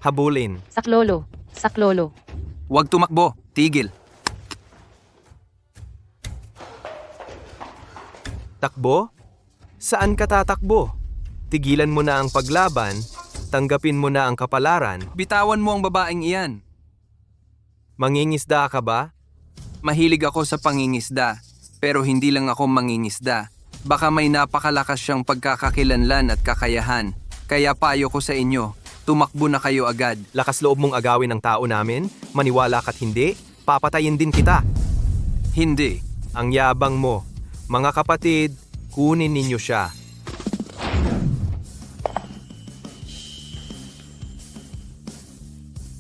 Habulin. Saklolo. Saklolo. Huwag tumakbo. Tigil. Takbo? Saan ka tatakbo? Tigilan mo na ang paglaban, tanggapin mo na ang kapalaran. Bitawan mo ang babaeng iyan. Mangingisda ka ba? Mahilig ako sa pangingisda, pero hindi lang ako mangingisda. Baka may napakalakas siyang pagkakakilanlan at kakayahan. Kaya payo ko sa inyo, tumakbo na kayo agad. Lakas loob mong agawin ang tao namin? Maniwala ka't hindi? Papatayin din kita. Hindi. Ang yabang mo. Mga kapatid, kunin ninyo siya.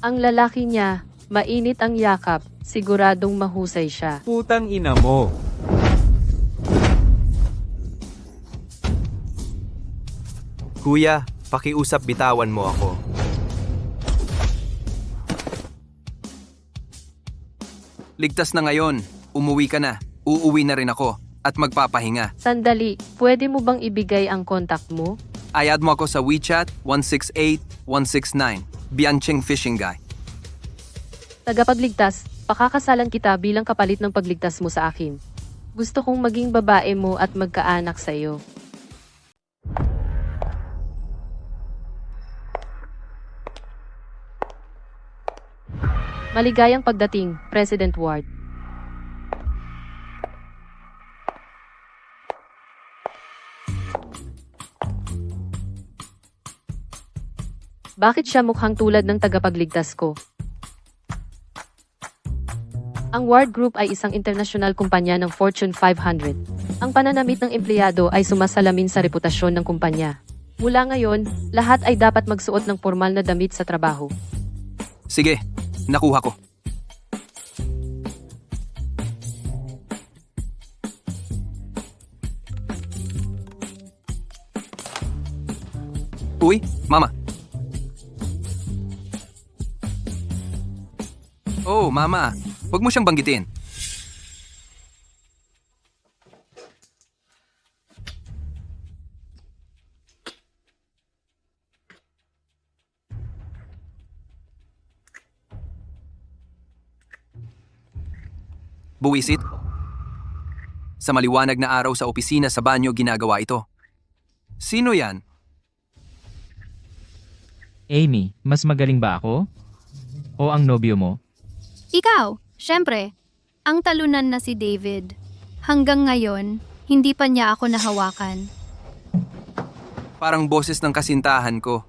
Ang lalaki niya, mainit ang yakap, siguradong mahusay siya. Putang ina mo. Kuya, pakiusap bitawan mo ako. Ligtas na ngayon. Umuwi ka na. Uuwi na rin ako. At magpapahinga. Sandali, pwede mo bang ibigay ang contact mo? I-add mo ako sa WeChat 168169. Biancheng Fishing Guy. Tagapagligtas, pakakasalan kita bilang kapalit ng pagligtas mo sa akin. Gusto kong maging babae mo at magkaanak sa iyo. Maligayang pagdating, President Ward. Bakit siya mukhang tulad ng tagapagligtas ko? Ang Ward Group ay isang internasyonal kumpanya ng Fortune 500. Ang pananamit ng empleyado ay sumasalamin sa reputasyon ng kumpanya. Mula ngayon, lahat ay dapat magsuot ng formal na damit sa trabaho. Sige, nakuha ko. Uy, mama. Oh, mama. Huwag mo siyang banggitin. Buwisit. Sa maliwanag na araw sa opisina sa banyo ginagawa ito. Sino yan? Amy, mas magaling ba ako? O ang nobyo mo? Ikaw, syempre. Ang talunan na si David. Hanggang ngayon, hindi pa niya ako nahawakan. Parang boses ng kasintahan ko.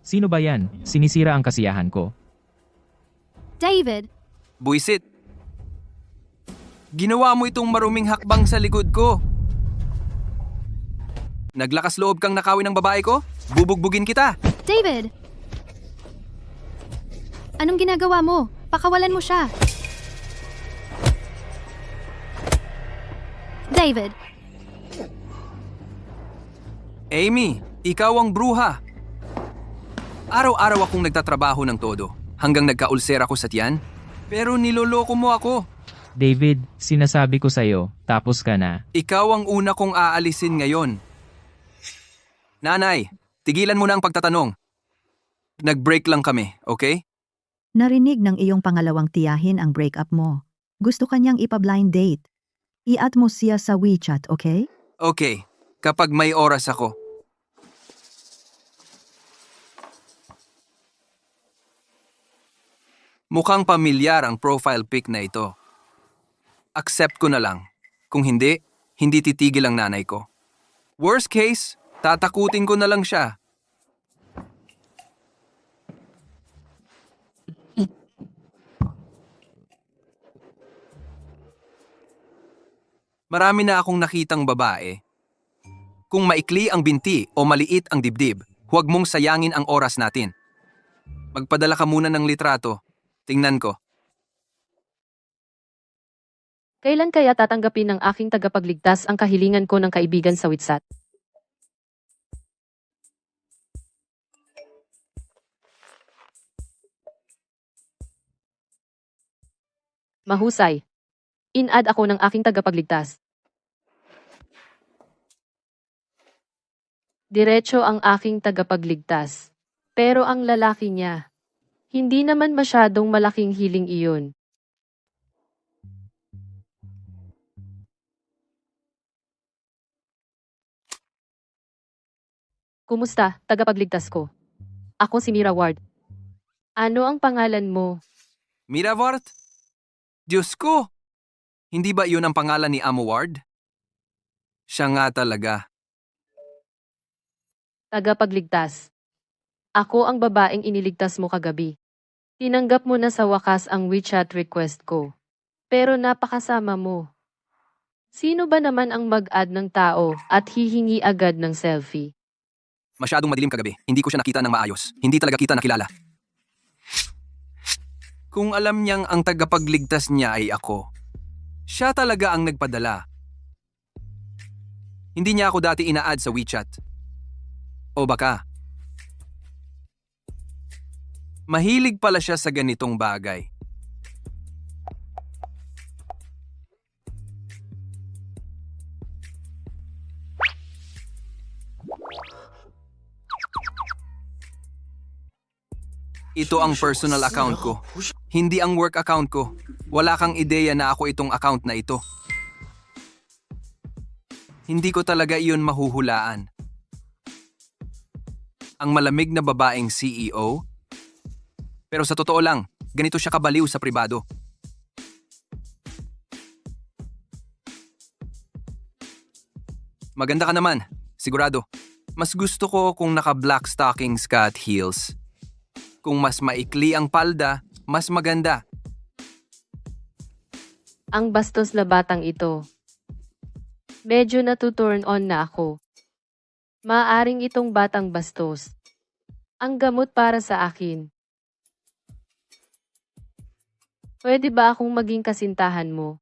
Sino ba yan? Sinisira ang kasiyahan ko. David, Buwisit. Ginawa mo itong maruming hakbang sa likod ko. Naglakas loob kang nakawin ng babae ko? Bubugbugin kita. David! Anong ginagawa mo? Pakawalan mo siya. David, Amy, ikaw ang bruha. Araw-araw akong nagtatrabaho ng todo hanggang nagka-ulcer ako sa tiyan. Pero niloloko mo ako. David, sinasabi ko sa'yo, tapos ka na. Ikaw ang una kong aalisin ngayon. Nanay, tigilan mo na ang pagtatanong. Nag-break lang kami, okay? Narinig ng iyong pangalawang tiyahin ang breakup mo. Gusto kanyang ipa-blind date. I-add mo siya sa WeChat, okay? Okay, kapag may oras ako. Mukhang pamilyar ang profile pic na ito. Accept ko na lang. Kung hindi, hindi titigil ang nanay ko. Worst case, tatakutin ko na lang siya. Marami na akong nakitang babae. Kung maikli ang binti o maliit ang dibdib, huwag mong sayangin ang oras natin. Magpadala ka muna ng litrato. Tingnan ko. Kailan kaya tatanggapin ng aking tagapagligtas ang kahilingan ko ng kaibigan sa WhatsApp? Mahusay. In-add ako ng aking tagapagligtas. Diretso ang aking tagapagligtas. Pero ang lalaki niya, hindi naman masyadong malaking hiling iyon. Kumusta, tagapagligtas ko? Ako si Mira Ward. Ano ang pangalan mo? Miravart? Diyos ko! Hindi ba iyon ang pangalan ni Amo Ward? Siya nga talaga. Tagapagligtas. Ako ang babaeng iniligtas mo kagabi. Tinanggap mo na sa wakas ang WeChat request ko. Pero napakasama mo. Sino ba naman ang mag-add ng tao at hihingi agad ng selfie? Masyadong madilim kagabi. Hindi ko siya nakita ng maayos. Hindi talaga kita nakilala. Kung alam niyang ang tagapagligtas niya ay ako, siya talaga ang nagpadala. Hindi niya ako dati ina-add sa WeChat. O baka, mahilig pala siya sa ganitong bagay. Ito ang personal account ko. Hindi ang work account ko. Wala kang ideya na ako itong account na ito. Hindi ko talaga iyon mahuhulaan. Ang malamig na babaeng CEO? Pero sa totoo lang, ganito siya kabaliw sa pribado. Maganda ka naman, sigurado. Mas gusto ko kung naka-black stockings ka at heels. Kung mas maikli ang palda, mas maganda. Ang bastos na batang ito. Medyo natuturn on na ako. Maaring itong batang bastos. Ang gamot para sa akin. Pwede ba akong maging kasintahan mo?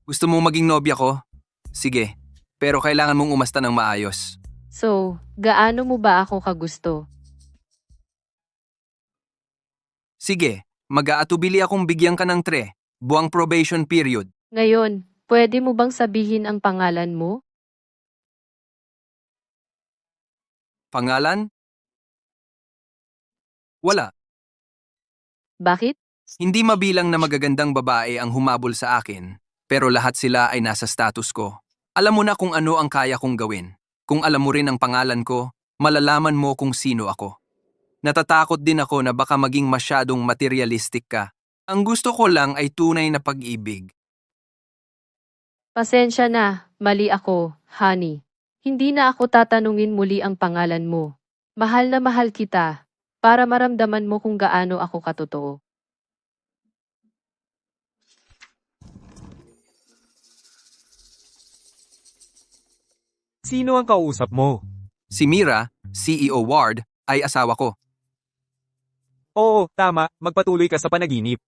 Gusto mong maging nobya ko? Sige, pero kailangan mong umasta ng maayos. So, gaano mo ba ako kagusto? Sige, mag-aatubili akong bigyan ka ng 3, buwang probation period. Ngayon, pwede mo bang sabihin ang pangalan mo? Pangalan? Wala. Bakit? Hindi mabilang na magagandang babae ang humabol sa akin, pero lahat sila ay nasa status ko. Alam mo na kung ano ang kaya kong gawin. Kung alam mo rin ang pangalan ko, malalaman mo kung sino ako. Natatakot din ako na baka maging masyadong materialistic ka. Ang gusto ko lang ay tunay na pag-ibig. Pasensya na, mali ako, honey. Hindi na ako tatanungin muli ang pangalan mo. Mahal na mahal kita, para maramdaman mo kung gaano ako katotoo. Sino ang kausap mo? Si Mira, CEO Ward, ay asawa ko. Oo, tama, magpatuloy ka sa panaginip.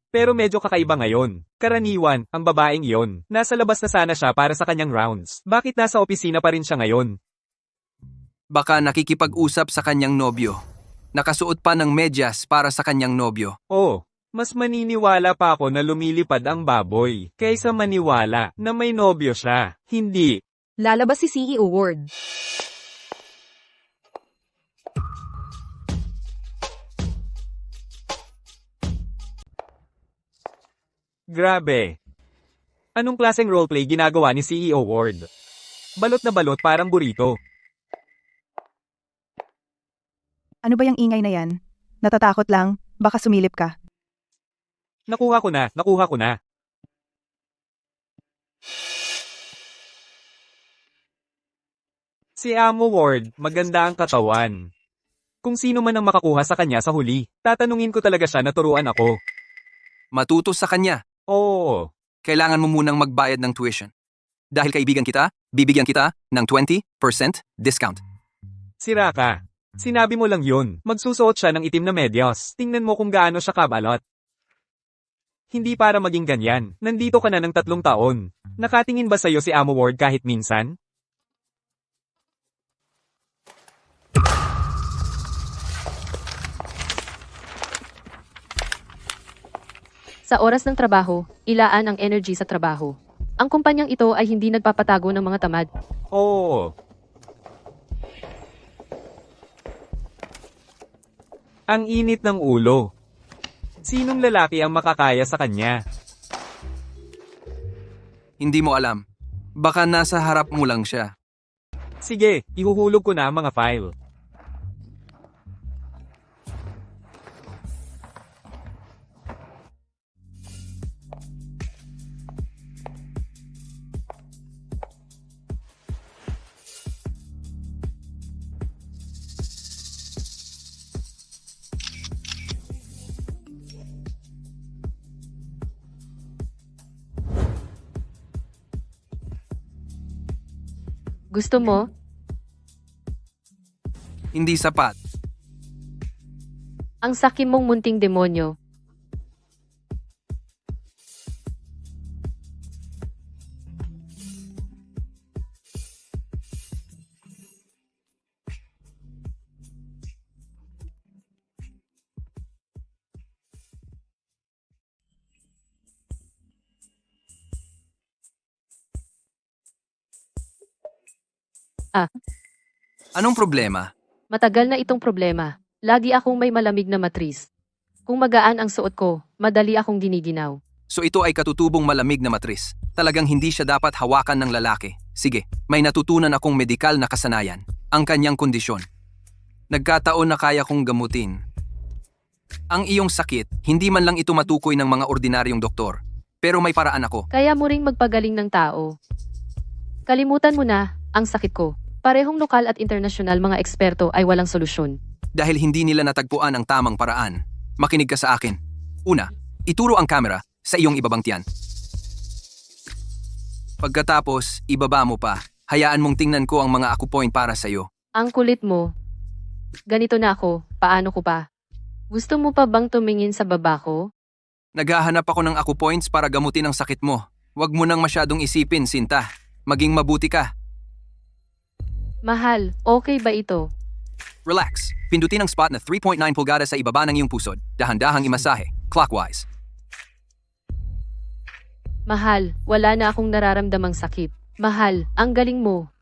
Pero medyo kakaiba ngayon. Karaniwan, ang babaeng iyon, nasa labas na sana siya para sa kanyang rounds. Bakit nasa opisina pa rin siya ngayon? Baka nakikipag-usap sa kanyang nobyo. Nakasuot pa ng medyas para sa kanyang nobyo. Oo, mas maniniwala pa ako na lumilipad ang baboy, kaysa maniwala na may nobyo siya. Hindi. Lalabas si CEO Ward. Grabe. Anong klaseng roleplay ginagawa ni CEO Ward? Balot na balot parang burrito. Ano ba yung ingay na yan? Natatakot lang, baka sumilip ka. Nakuha ko na. Si Amo Ward, maganda ang katawan. Kung sino man ang makakuha sa kanya sa huli, tatanungin ko talaga siya na turuan ako. Matuto sa kanya. Oo. Kailangan mo munang magbayad ng tuition. Dahil kaibigan kita, bibigyan kita ng 20% discount. Sira ka. Sinabi mo lang yun. Magsusuot siya ng itim na medyas. Tingnan mo kung gaano siya kabalot. Hindi para maging ganyan. Nandito ka na ng 3 taon. Nakatingin ba sa'yo si Amo Ward kahit minsan? Sa oras ng trabaho, ilaan ang energy sa trabaho. Ang kumpanyang ito ay hindi nagpapatago ng mga tamad. Oo. Ang init ng ulo. Sinong lalaki ang makakaya sa kanya? Hindi mo alam. Baka nasa harap mo lang siya. Sige, ihuhulog ko na ang mga file. Gusto mo? Hindi sapat. Ang sakim mong munting demonyo. Anong problema? Matagal na itong problema. Lagi akong may malamig na matris. Kung magaan ang suot ko, madali akong giniginaw. So ito ay katutubong malamig na matris. Talagang hindi siya dapat hawakan ng lalaki. Sige, may natutunan akong medikal na kasanayan. Ang kanyang kondisyon. Nagkataon na kaya kong gamutin. Ang iyong sakit, hindi man lang ito matukoy ng mga ordinaryong doktor. Pero may paraan ako. Kaya mo ring magpagaling ng tao. Kalimutan mo na ang sakit ko. Parehong lokal at internasyonal mga eksperto ay walang solusyon. Dahil hindi nila natagpuan ang tamang paraan. Makinig ka sa akin. Una, ituro ang camera sa iyong ibabang tiyan. Pagkatapos, ibaba mo pa. Hayaan mong tingnan ko ang mga acupoint para sa iyo. Ang kulit mo. Ganito na ako, paano ko pa? Gusto mo pa bang tumingin sa baba ko? Naghahanap ako ng acupoints para gamutin ang sakit mo. Huwag mo nang masyadong isipin, Sinta. Maging mabuti ka. Mahal, okay ba ito? Relax. Pindutin ang spot na 3.9 pulgada sa ibaba ng iyong pusod. Dahan-dahang imasahe. Clockwise. Mahal, wala na akong nararamdamang sakit. Mahal, ang galing mo.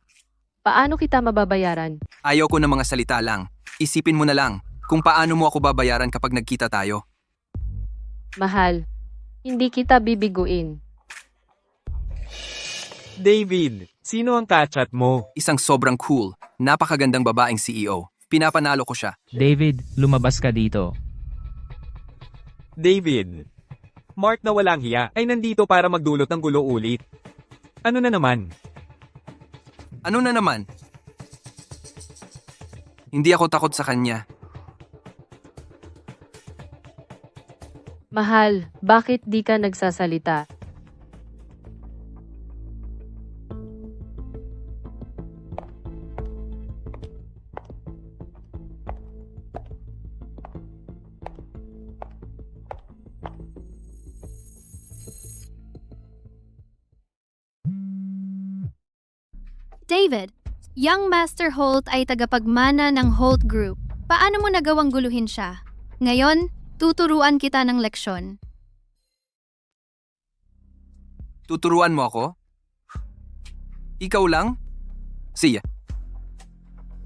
Paano kita mababayaran? Ayaw ko ng mga salita lang. Isipin mo na lang kung paano mo ako babayaran kapag nagkita tayo. Mahal, hindi kita bibiguin. David, sino ang kachat mo? Isang sobrang cool, napakagandang babaeng CEO. Pinapanalo ko siya. David, lumabas ka dito. David. Mark na walang hiya ay nandito para magdulot ng gulo ulit. Ano na naman? Ano na naman? Hindi ako takot sa kanya. Mahal, bakit di ka nagsasalita? David, Young Master Holt ay tagapagmana ng Holt Group. Paano mo nagawang guluhin siya? Ngayon, tuturuan kita ng leksyon. Tuturuan mo ako? Ikaw lang? Siya.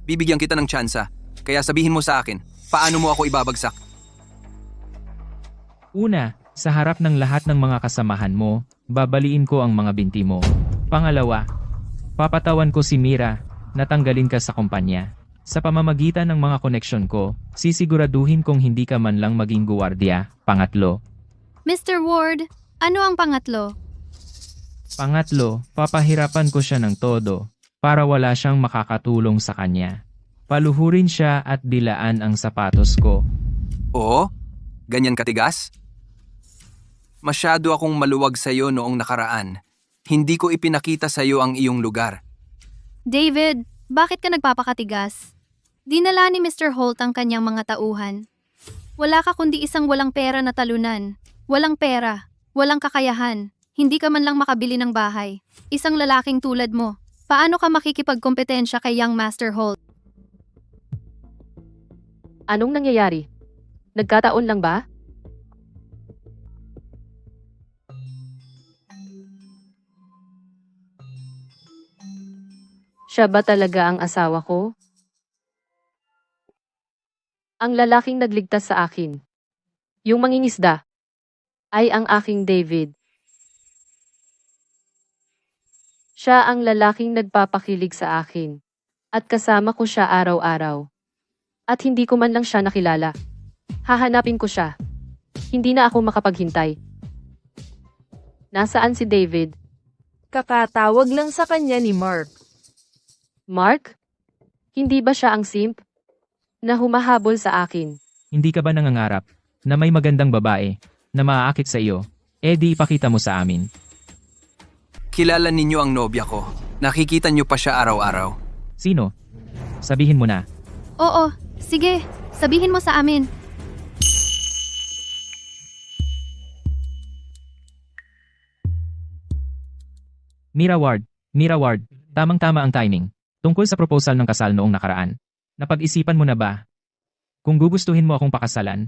Bibigyan kita ng tsansa, kaya sabihin mo sa akin, paano mo ako ibabagsak? Una, sa harap ng lahat ng mga kasamahan mo, babaliin ko ang mga binti mo. Pangalawa, papatawan ko si Mira, natanggalin ka sa kumpanya. Sa pamamagitan ng mga koneksyon ko, sisiguraduhin kong hindi ka man lang maging guwardiya. Pangatlo, Mr. Ward, ano ang pangatlo? papahirapan ko siya ng todo, para wala siyang makakatulong sa kanya. Paluhurin siya at dilaan ang sapatos ko. Oo? Ganyan katigas? Masyado akong maluwag sa'yo noong nakaraan. Hindi ko ipinakita sa'yo ang iyong lugar. David, bakit ka nagpapakatigas? Dinala ni Mr. Holt ang kanyang mga tauhan. Wala ka kundi isang walang pera na talunan. Walang pera, walang kakayahan. Hindi ka man lang makabili ng bahay. Isang lalaking tulad mo. Paano ka makikipagkompetensya kay Young Master Holt? Anong nangyayari? Nagkataon lang ba? Siya ba talaga ang asawa ko? Ang lalaking nagligtas sa akin. Yung mangingisda. Ay ang aking David. Siya ang lalaking nagpapakilig sa akin. At kasama ko siya araw-araw. At hindi ko man lang siya nakilala. Hahanapin ko siya. Hindi na ako makapaghintay. Nasaan si David? Kakatawag lang sa kanya ni Mark. Mark? Hindi ba siya ang simp? Na humahabol sa akin. Hindi ka ba nangangarap na may magandang babae na maaakit sa iyo? Eh di ipakita mo sa amin. Kilala ninyo ang nobya ko. Nakikita niyo pa siya araw-araw. Sino? Sabihin mo na. Oo, sige, sabihin mo sa amin. Mira Ward, tamang-tama ang timing. Tungkol sa proposal ng kasal noong nakaraan. Napag-isipan mo na ba? Kung gugustuhin mo akong pakasalan,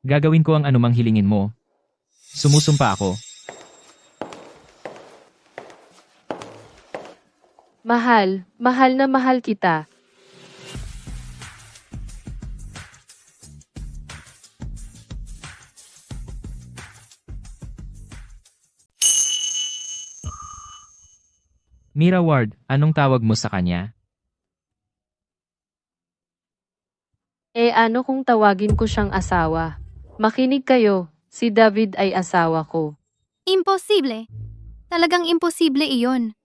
gagawin ko ang anumang hilingin mo. Sumusumpa ako. Mahal na mahal kita. Mira Ward, anong tawag mo sa kanya? Ano kung tawagin ko siyang asawa? Makinig kayo, si David ay asawa ko. Imposible. Talagang imposible iyon.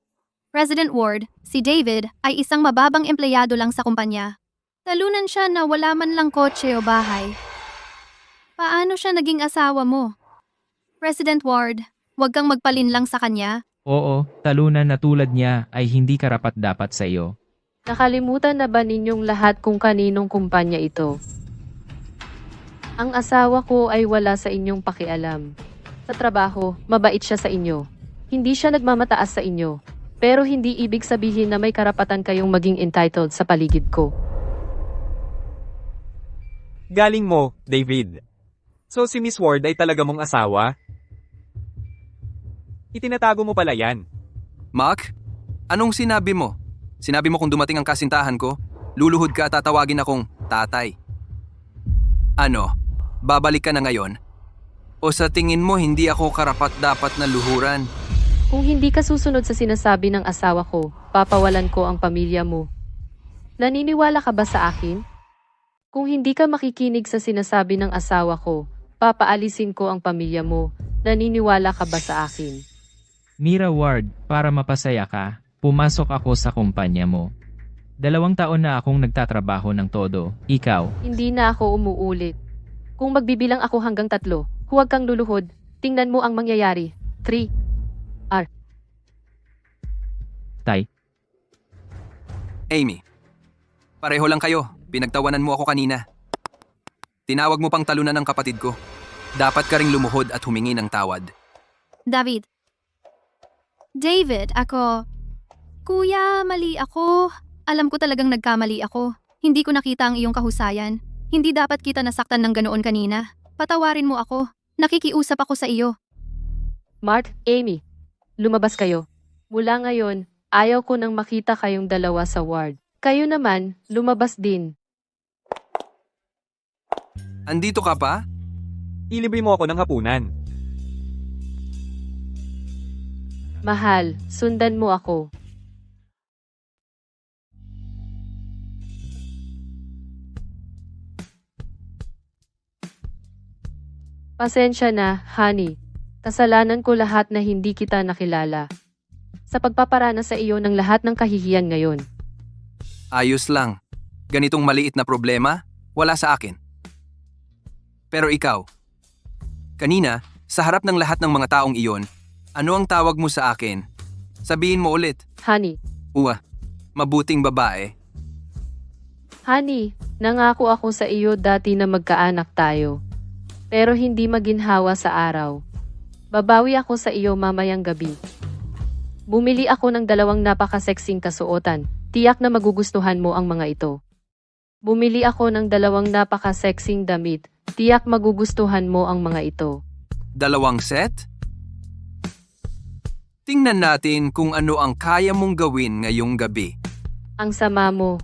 President Ward, si David ay isang mababang empleyado lang sa kumpanya. Talunan siya na wala man lang kotse o bahay. Paano siya naging asawa mo? President Ward, huwag kang magpalinlang sa kanya. Oo, talunan na tulad niya ay hindi karapat-dapat sa iyo. Nakalimutan na ba ninyong lahat kung kaninong kumpanya ito? Ang asawa ko ay wala sa inyong pakialam. Sa trabaho, mabait siya sa inyo. Hindi siya nagmamataas sa inyo. Pero hindi ibig sabihin na may karapatan kayong maging entitled sa paligid ko. Galing mo, David. So si Miss Ward ay talaga mong asawa? Itinatago mo pala yan. Mark, anong sinabi mo? Sinabi mo kung dumating ang kasintahan ko, luluhod ka at tatawagin akong tatay. Ano, babalik ka na ngayon? O sa tingin mo hindi ako karapat-dapat na luhuran? Kung hindi ka susunod sa sinasabi ng asawa ko, papawalan ko ang pamilya mo. Naniniwala ka ba sa akin? Kung hindi ka makikinig sa sinasabi ng asawa ko, papaalisin ko ang pamilya mo. Naniniwala ka ba sa akin? Mira Ward, para mapasaya ka, pumasok ako sa kumpanya mo. 2 taon na akong nagtatrabaho ng todo. Ikaw, Hindi na ako umuulit. Kung magbibilang ako hanggang 3, huwag kang luluhod. Tingnan mo ang mangyayari. 3. Tay. Amy, pareho lang kayo. Pinagtawanan mo ako kanina. Tinawag mo pang talunan ng kapatid ko. Dapat ka ring lumuhod at humingi ng tawad. David, ako. Kuya, mali ako. Alam ko talagang nagkamali ako. Hindi ko nakita ang iyong kahusayan. Hindi dapat kita nasaktan ng ganoon kanina. Patawarin mo ako. Nakikiusap ako sa iyo. Mark, Amy, lumabas kayo. Mula ngayon, ayaw ko nang makita kayong dalawa sa ward. Kayo naman, lumabas din. Andito ka pa? Ilibre mo ako ng hapunan. Mahal, sundan mo ako. Pasensya na, honey. Kasalanan ko lahat na hindi kita nakilala. Sa pagpaparana sa iyo ng lahat ng kahihiyan ngayon. Ayos lang. Ganitong maliit na problema, wala sa akin. Pero ikaw, kanina, sa harap ng lahat ng mga taong iyon, ano ang tawag mo sa akin? Sabihin mo ulit. Honey, Mabuting babae. honey, nangako ako sa iyo dati na magkaanak tayo. Pero hindi maginhawa sa araw. Babawi ako sa iyo mamayang gabi. Bumili ako ng 2 napakaseksing kasuotan. Tiyak na magugustuhan mo ang mga ito. Bumili ako ng 2 napakaseksing damit. Tiyak magugustuhan mo ang mga ito. 2 set? Tingnan natin kung ano ang kaya mong gawin ngayong gabi. Ang sama mo.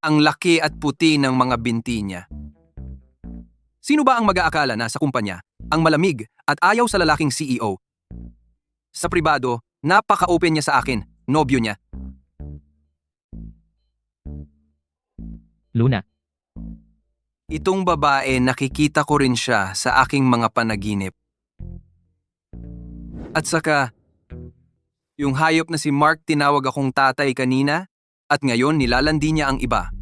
Ang laki at puti ng mga binti niya. Sino ba ang mag-aakala na sa kumpanya ang malamig at ayaw sa lalaking CEO? Sa pribado, napaka-open niya sa akin, nobyo niya. Luna, Itong babae, nakikita ko rin siya sa aking mga panaginip. At saka, yung hayop na si Mark tinawag akong tatay kanina at ngayon nilalandi niya ang iba.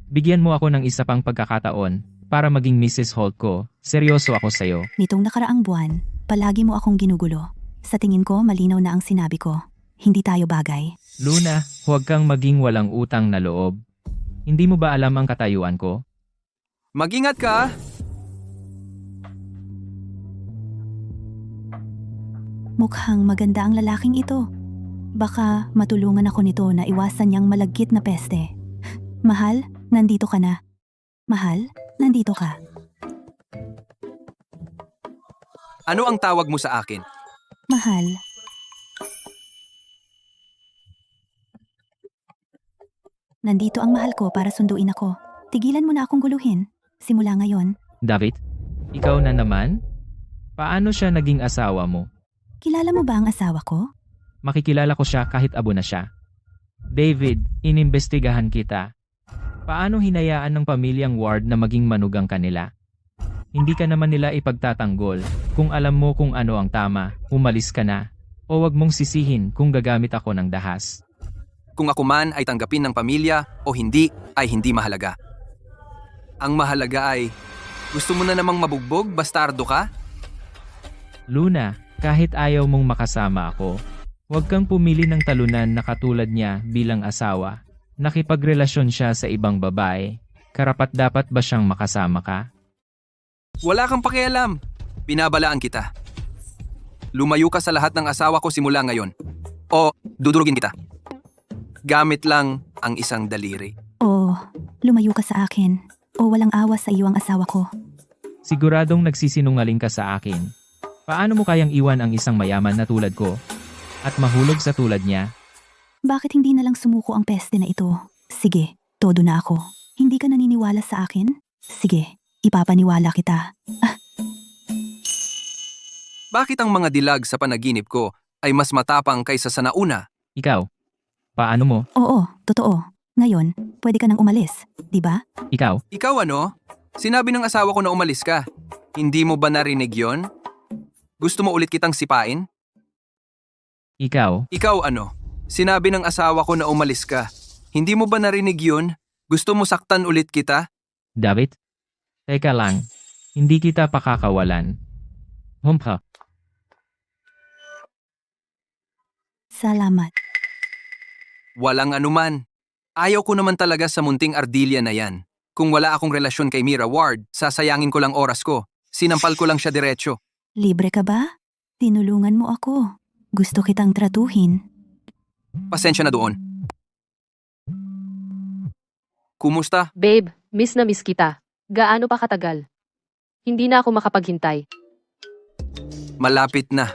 bigyan mo ako ng isa pang pagkakataon para maging Mrs. Holt ko. Seryoso ako sa'yo. Nitong nakaraang buwan, palagi mo akong ginugulo. Sa tingin ko, malinaw na ang sinabi ko. Hindi tayo bagay. Luna, huwag kang maging walang utang na loob. Hindi mo ba alam ang katayuan ko? Mag-ingat ka! Mukhang maganda ang lalaking ito. Baka matulungan ako nito na iwasan niyang malagkit na peste. Mahal, nandito ka na. Mahal, nandito ka. Ano ang tawag mo sa akin? Mahal. Nandito ang mahal ko para sunduin ako. Tigilan mo na akong guluhin. Simula ngayon. David, ikaw na naman? Paano siya naging asawa mo? Kilala mo ba ang asawa ko? Makikilala ko siya kahit abo na siya. David, inimbestigahan kita. Paano hinayaan ng pamilyang Ward na maging manugang kanila? Hindi ka naman nila ipagtatanggol. Kung alam mo kung ano ang tama, umalis ka na. O wag mong sisihin kung gagamit ako ng dahas. Kung ako man ay tanggapin ng pamilya o hindi, ay hindi mahalaga. Ang mahalaga ay, gusto mo na namang mabugbog, bastardo ka? Luna, kahit ayaw mong makasama ako, huwag kang pumili ng talunan na katulad niya bilang asawa. Nakipagrelasyon siya sa ibang babae. Karapat-dapat ba siyang makasama ka? Wala kang pakialam. Binabalaan kita. Lumayo ka sa lahat ng asawa ko simula ngayon. O dudurugin kita. Gamit lang ang isang daliri. O, lumayo ka sa akin. O walang awa sa iyo ang asawa ko. Siguradong nagsisinungaling ka sa akin. Paano mo kayang iwan ang isang mayaman na tulad ko? At mahulog sa tulad niya? Bakit hindi na lang sumuko ang peste na ito? Sige, todo na ako. Hindi ka naniniwala sa akin? Sige, ipapaniwala kita. Bakit ang mga dilag sa panaginip ko ay mas matapang kaysa sa nauna? Ikaw? Paano mo? Oo, totoo. Ngayon, pwede ka nang umalis, di ba? Ikaw? Ikaw ano? Sinabi ng asawa ko na umalis ka. Hindi mo ba narinig yon? Gusto mo ulit kitang sipain? Ikaw? Ikaw ano? Sinabi ng asawa ko na umalis ka. Hindi mo ba narinig yun? Gusto mo saktan ulit kita? David? Teka lang. Hindi kita pakakawalan. Humpha. Salamat. Walang anuman. Ayaw ko naman talaga sa munting ardilya na yan. Kung wala akong relasyon kay Mira Ward, sasayangin ko lang oras ko. Sinampal ko lang siya diretso. Libre ka ba? Tinulungan mo ako. Gusto kitang tratuhin. Pasensya na doon. Kumusta? Babe, miss na miss kita. Gaano pa katagal? Hindi na ako makapaghintay. Malapit na.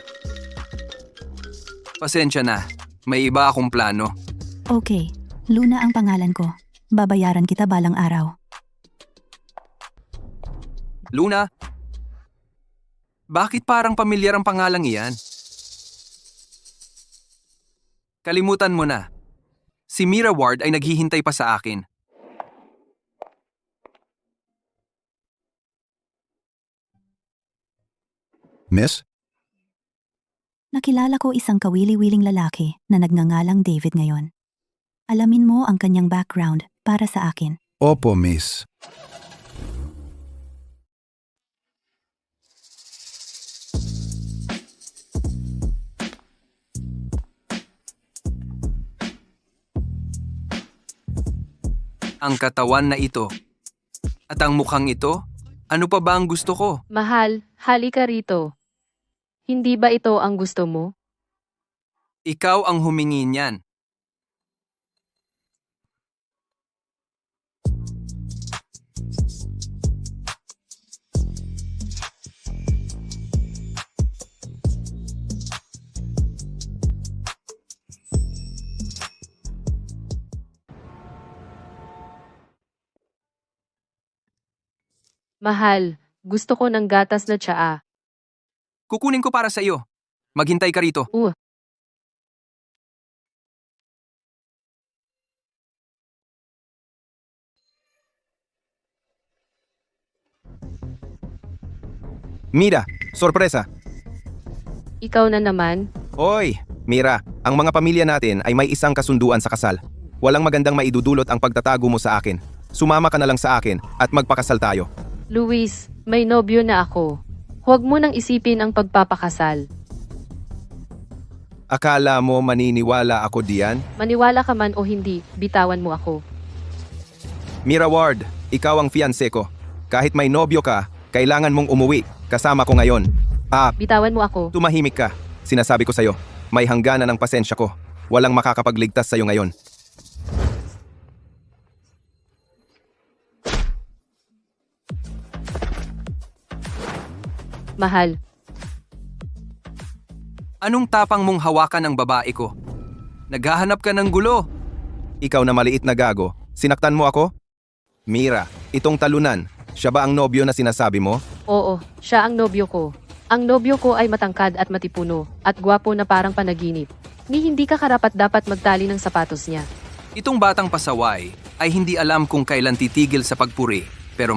Pasensya na. May iba akong plano. Okay, Luna ang pangalan ko. Babayaran kita balang araw. Luna? Bakit parang pamilyar ang pangalang iyan? Kalimutan mo na. Si Mira Ward ay naghihintay pa sa akin. Miss? Nakilala ko isang kawili-wiling lalaki na nagngangalang David ngayon. Alamin mo ang kanyang background para sa akin. Opo, miss. Ang katawan na ito. At ang mukhang ito? Ano pa ba ang gusto ko? Mahal, halika rito. Hindi ba ito ang gusto mo? Ikaw ang humingi niyan. Mahal, gusto ko ng gatas na tsaa. Kukunin ko para sa iyo. Maghintay ka rito. Mira, sorpresa. Ikaw na naman? Oy, Mira, ang mga pamilya natin ay may isang kasunduan sa kasal. Walang magandang maidudulot ang pagtatago mo sa akin. Sumama ka na lang sa akin at magpakasal tayo. Luis, may nobyo na ako. Huwag mo nang isipin ang pagpapakasal. Akala mo maniniwala ako diyan? Maniwala ka man o hindi, bitawan mo ako. Mira Ward, ikaw ang fiancé ko. Kahit may nobyo ka, kailangan mong umuwi. Kasama ko ngayon. Bitawan mo ako. Tumahimik ka. Sinasabi ko sa'yo, may hangganan ng pasensya ko. Walang makakapagligtas sa'yo ngayon. Mahal, Anong tapang mong hawakan ng babae ko? Naghahanap ka ng gulo. Ikaw na maliit na gago, sinaktan mo ako? Mira, itong talunan, siya ba ang nobyo na sinasabi mo? oo, siya ang nobyo ko. Ang nobyo ko ay matangkad at matipuno, at gwapo na parang panaginip. Ni hindi ka karapat dapat magtali ng sapatos niya. Itong batang pasaway ay hindi alam kung kailan titigil sa pagpuri, pero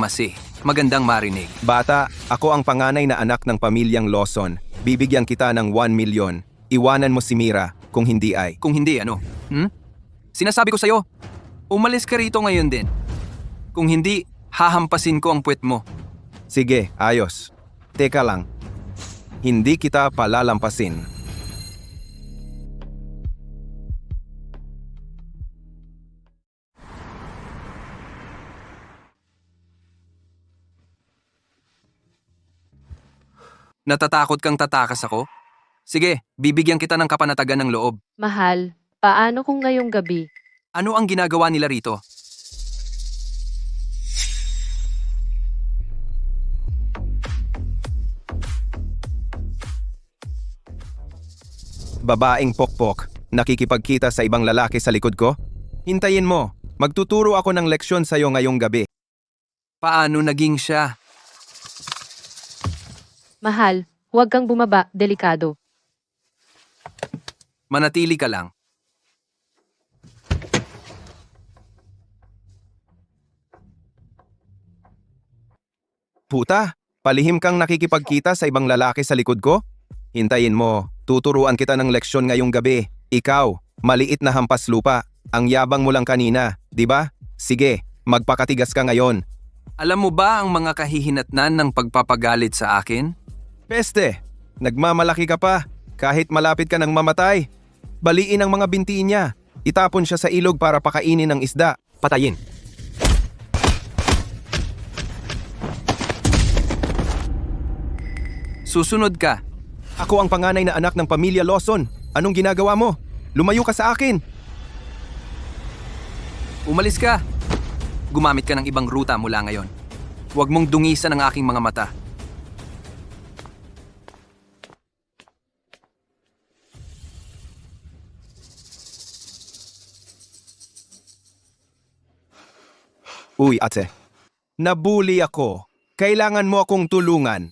magandang marinig. Bata, ako ang panganay na anak ng pamilyang Lawson. Bibigyan kita ng 1 milyon. Iwanan mo si Mira, kung hindi ay. Kung hindi, ano? Sinasabi ko sa'yo, umalis ka rito ngayon din. Kung hindi, hahampasin ko ang puwet mo. Sige, ayos. Teka lang. Hindi kita palalampasin. Natatakot kang tatakas ako? Sige, bibigyan kita ng kapanatagan ng loob. Mahal, paano kung ngayong gabi? Ano ang ginagawa nila rito? Babaeng pokpok, nakikipagkita sa ibang lalaki sa likod ko? Hintayin mo, magtuturo ako ng leksyon sa'yo ngayong gabi. Paano naging siya? Mahal, huwag kang bumaba, delikado. Manatili ka lang. Puta, palihim kang nakikipagkita sa ibang lalaki sa likod ko? Hintayin mo, tuturuan kita ng leksyon ngayong gabi. Ikaw, maliit na hampas lupa. Ang yabang mo lang kanina, di ba? Sige, magpakatigas ka ngayon. Alam mo ba ang mga kahihinatnan ng pagpapagalit sa akin? Peste, nagmamalaki ka pa. Kahit malapit ka ng mamatay. Baliin ang mga binti niya. Itapon siya sa ilog para pakainin ng isda. Patayin. Susunod ka. Ako ang panganay na anak ng pamilya Lawson. Anong ginagawa mo? Lumayo ka sa akin. Umalis ka. Gumamit ka ng ibang ruta mula ngayon. Huwag mong dungisan ang aking mga mata. Uy, ate. Nabuli ako. Kailangan mo akong tulungan.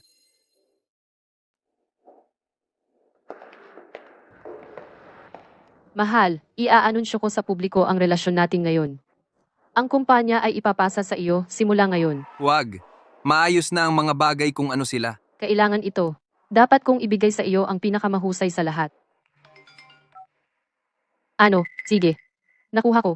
Mahal, iaanunsyo ko sa publiko ang relasyon natin ngayon. Ang kumpanya ay ipapasa sa iyo simula ngayon. Huwag. Maayos na ang mga bagay kung ano sila. Kailangan ito. Dapat kong ibigay sa iyo ang pinakamahusay sa lahat. Ano, sige. Nakuha ko.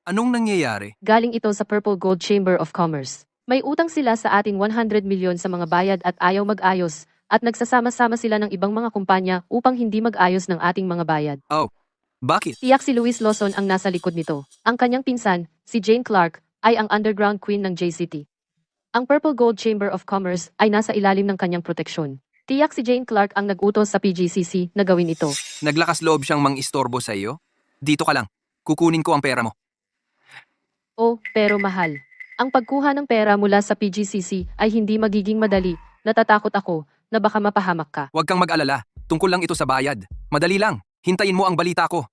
Anong nangyayari? Galing ito sa Purple Gold Chamber of Commerce. May utang sila sa ating 100 milyon sa mga bayad at ayaw mag-ayos, at nagsasama-sama sila ng ibang mga kumpanya upang hindi mag-ayos ng ating mga bayad. Bakit? Tiyak si Luis Lawson ang nasa likod nito. Ang kanyang pinsan, si Jane Clark, ay ang underground queen ng J-City. Ang Purple Gold Chamber of Commerce ay nasa ilalim ng kanyang proteksyon. Tiyak si Jane Clark ang nag-utos sa PGCC na gawin ito. Naglakas loob siyang mang-istorbo sa iyo? Dito ka lang. Kukunin ko ang pera mo. Oh, pero mahal. Ang pagkuha ng pera mula sa PGCC ay hindi magiging madali. Natatakot ako na baka mapahamak ka. Huwag kang mag-alala. Tungkol lang ito sa bayad. Madali lang. Hintayin mo ang balita ko.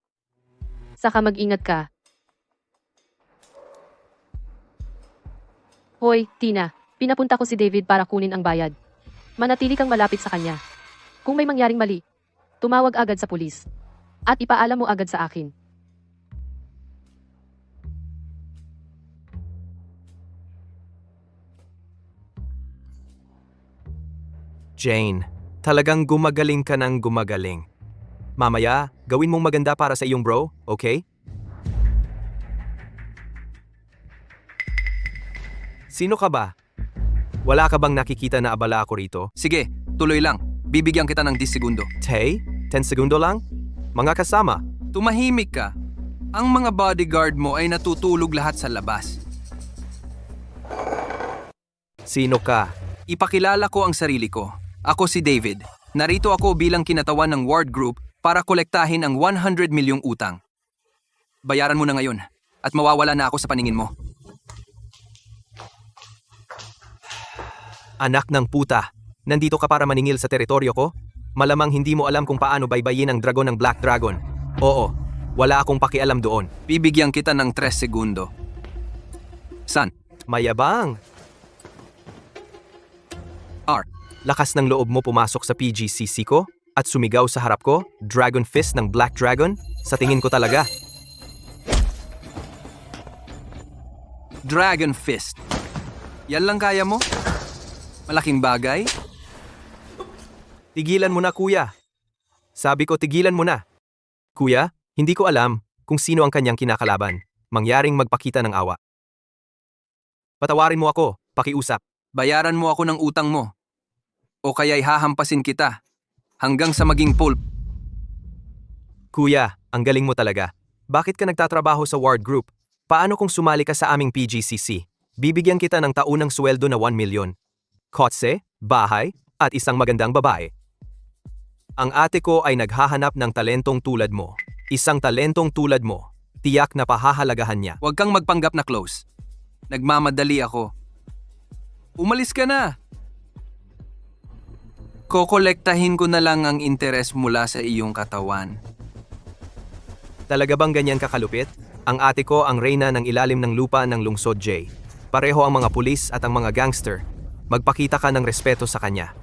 Saka mag-ingat ka. Hoy, Tina, pinapunta ko si David para kunin ang bayad. Manatili kang malapit sa kanya. Kung may mangyaring mali, tumawag agad sa pulis. At ipaalam mo agad sa akin. Jane, talagang gumagaling ka ng gumagaling. Mamaya, gawin mong maganda para sa iyong bro, okay? Sino ka ba? Wala ka bang nakikita na abala ako rito? Sige, tuloy lang. Bibigyan kita ng 10 segundo. Tay, 10 segundo lang? Mga kasama, Tumahimik ka. Ang mga bodyguard mo ay natutulog lahat sa labas. sino ka? Ipakilala ko ang sarili ko. Ako si David. Narito ako bilang kinatawan ng Ward Group para kolektahin ang 100 milyong utang. Bayaran mo na ngayon at mawawala na ako sa paningin mo. Anak ng puta, nandito ka para maningil sa teritoryo ko? Malamang hindi mo alam kung paano baybayin ang dragon ng Black Dragon. Oo, wala akong pakialam doon. Bibigyan kita ng 3 segundo. San? Mayabang! R. Lakas ng loob mo pumasok sa PGCC ko at sumigaw sa harap ko, Dragon Fist ng Black Dragon? Sa tingin ko talaga. Dragon Fist. Yan lang kaya mo? Malaking bagay? Tigilan mo na, kuya. Sabi ko, tigilan mo na. Kuya, hindi ko alam kung sino ang kanyang kinakalaban. Mangyaring magpakita ng awa. Patawarin mo ako, pakiusap. Bayaran mo ako ng utang mo. O kaya'y hahampasin kita hanggang sa maging pulp. Kuya, ang galing mo talaga. Bakit ka nagtatrabaho sa Ward Group? Paano kung sumali ka sa aming PGCC? Bibigyan kita ng taunang sweldo na 1 milyon. Kotse, bahay, at isang magandang babae. Ang ate ko ay naghahanap ng talentong tulad mo. Isang talentong tulad mo. Tiyak na pahahalagahan niya. Huwag kang magpanggap na close. Nagmamadali ako. Umalis ka na. Kokolektahin ko na lang ang interes mula sa iyong katawan. Talaga bang ganyan kakalupit? Ang ate ko ang reyna ng ilalim ng lupa ng lungsod J. Pareho ang mga pulis at ang mga gangster. Magpakita ka ng respeto sa kanya.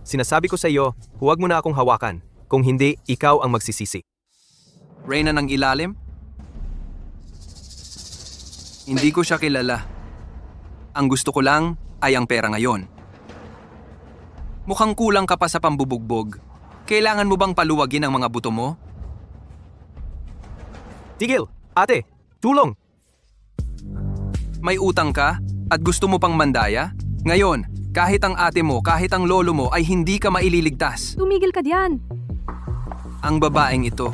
Sinasabi ko sa iyo, huwag mo na akong hawakan. Kung hindi, ikaw ang magsisisi. Reyna ng ilalim? Hindi ko siya kilala. Ang gusto ko lang ay ang pera ngayon. Mukhang kulang ka pa sa pambubugbog. Kailangan mo bang paluwagin ang mga buto mo? Tigil! Ate! Tulong! May utang ka at gusto mo pang mandaya? Ngayon, kahit ang ate mo, kahit ang lolo mo ay hindi ka maililigtas. Tumigil ka diyan! Ang babaeng ito.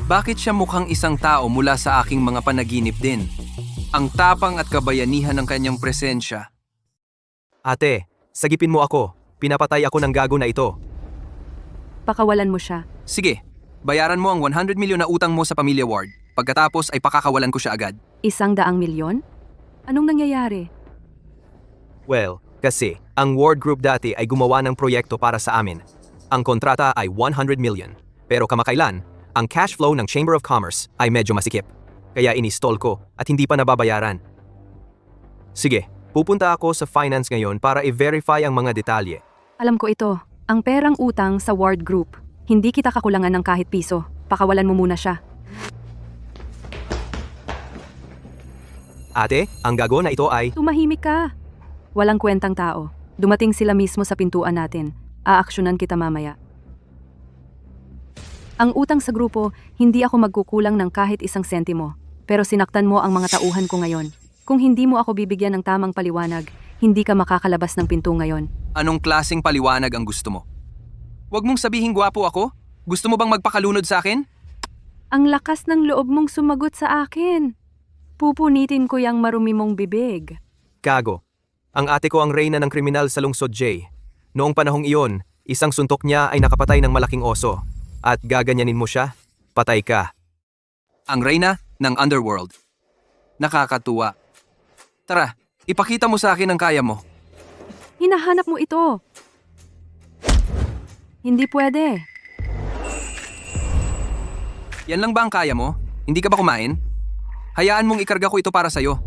Bakit siya mukhang isang tao mula sa aking mga panaginip din? Ang tapang at kabayanihan ng kanyang presensya. Ate, sagipin mo ako. Pinapatay ako ng gago na ito. Pakawalan mo siya. Sige, bayaran mo ang 100 milyon na utang mo sa Pamilya Ward. Pagkatapos ay pakakawalan ko siya agad. 100 milyon? Anong nangyayari? Well, kasi ang Ward Group dati ay gumawa ng proyekto para sa amin. Ang kontrata ay 100 million. Pero kamakailan, ang cash flow ng Chamber of Commerce ay medyo masikip. Kaya inistall ko at hindi pa nababayaran. Sige, pupunta ako sa finance ngayon para i-verify ang mga detalye. Alam ko ito. Ang perang utang sa Ward Group. Hindi kita kakulangan ng kahit piso. Pakawalan mo muna siya. Ate, ang gago na ito ay... Tumahimik ka. Walang kwentang tao. Dumating sila mismo sa pintuan natin. Aaksyonan kita mamaya. Ang utang sa grupo, hindi ako magkukulang ng kahit 1 sentimo. Pero sinaktan mo ang mga tauhan ko ngayon. Kung hindi mo ako bibigyan ng tamang paliwanag, hindi ka makakalabas ng pinto ngayon. Anong klaseng paliwanag ang gusto mo? Huwag mong sabihin gwapo ako. Gusto mo bang magpakalunod sa akin? Ang lakas ng loob mong sumagot sa akin. Pupunitin ko yang marumi mong bibig. Gago. Ang ate ko ang reyna ng kriminal sa lungsod J. Noong panahong iyon, isang suntok niya ay nakapatay ng malaking oso. At gaganyanin mo siya, patay ka. Ang reyna ng Underworld. Nakakatuwa. Tara, ipakita mo sa akin ang kaya mo. Hinahanap mo ito. Hindi pwede. Yan lang ba ang kaya mo? Hindi ka ba kumain? Hayaan mong ikarga ko ito para sa'yo.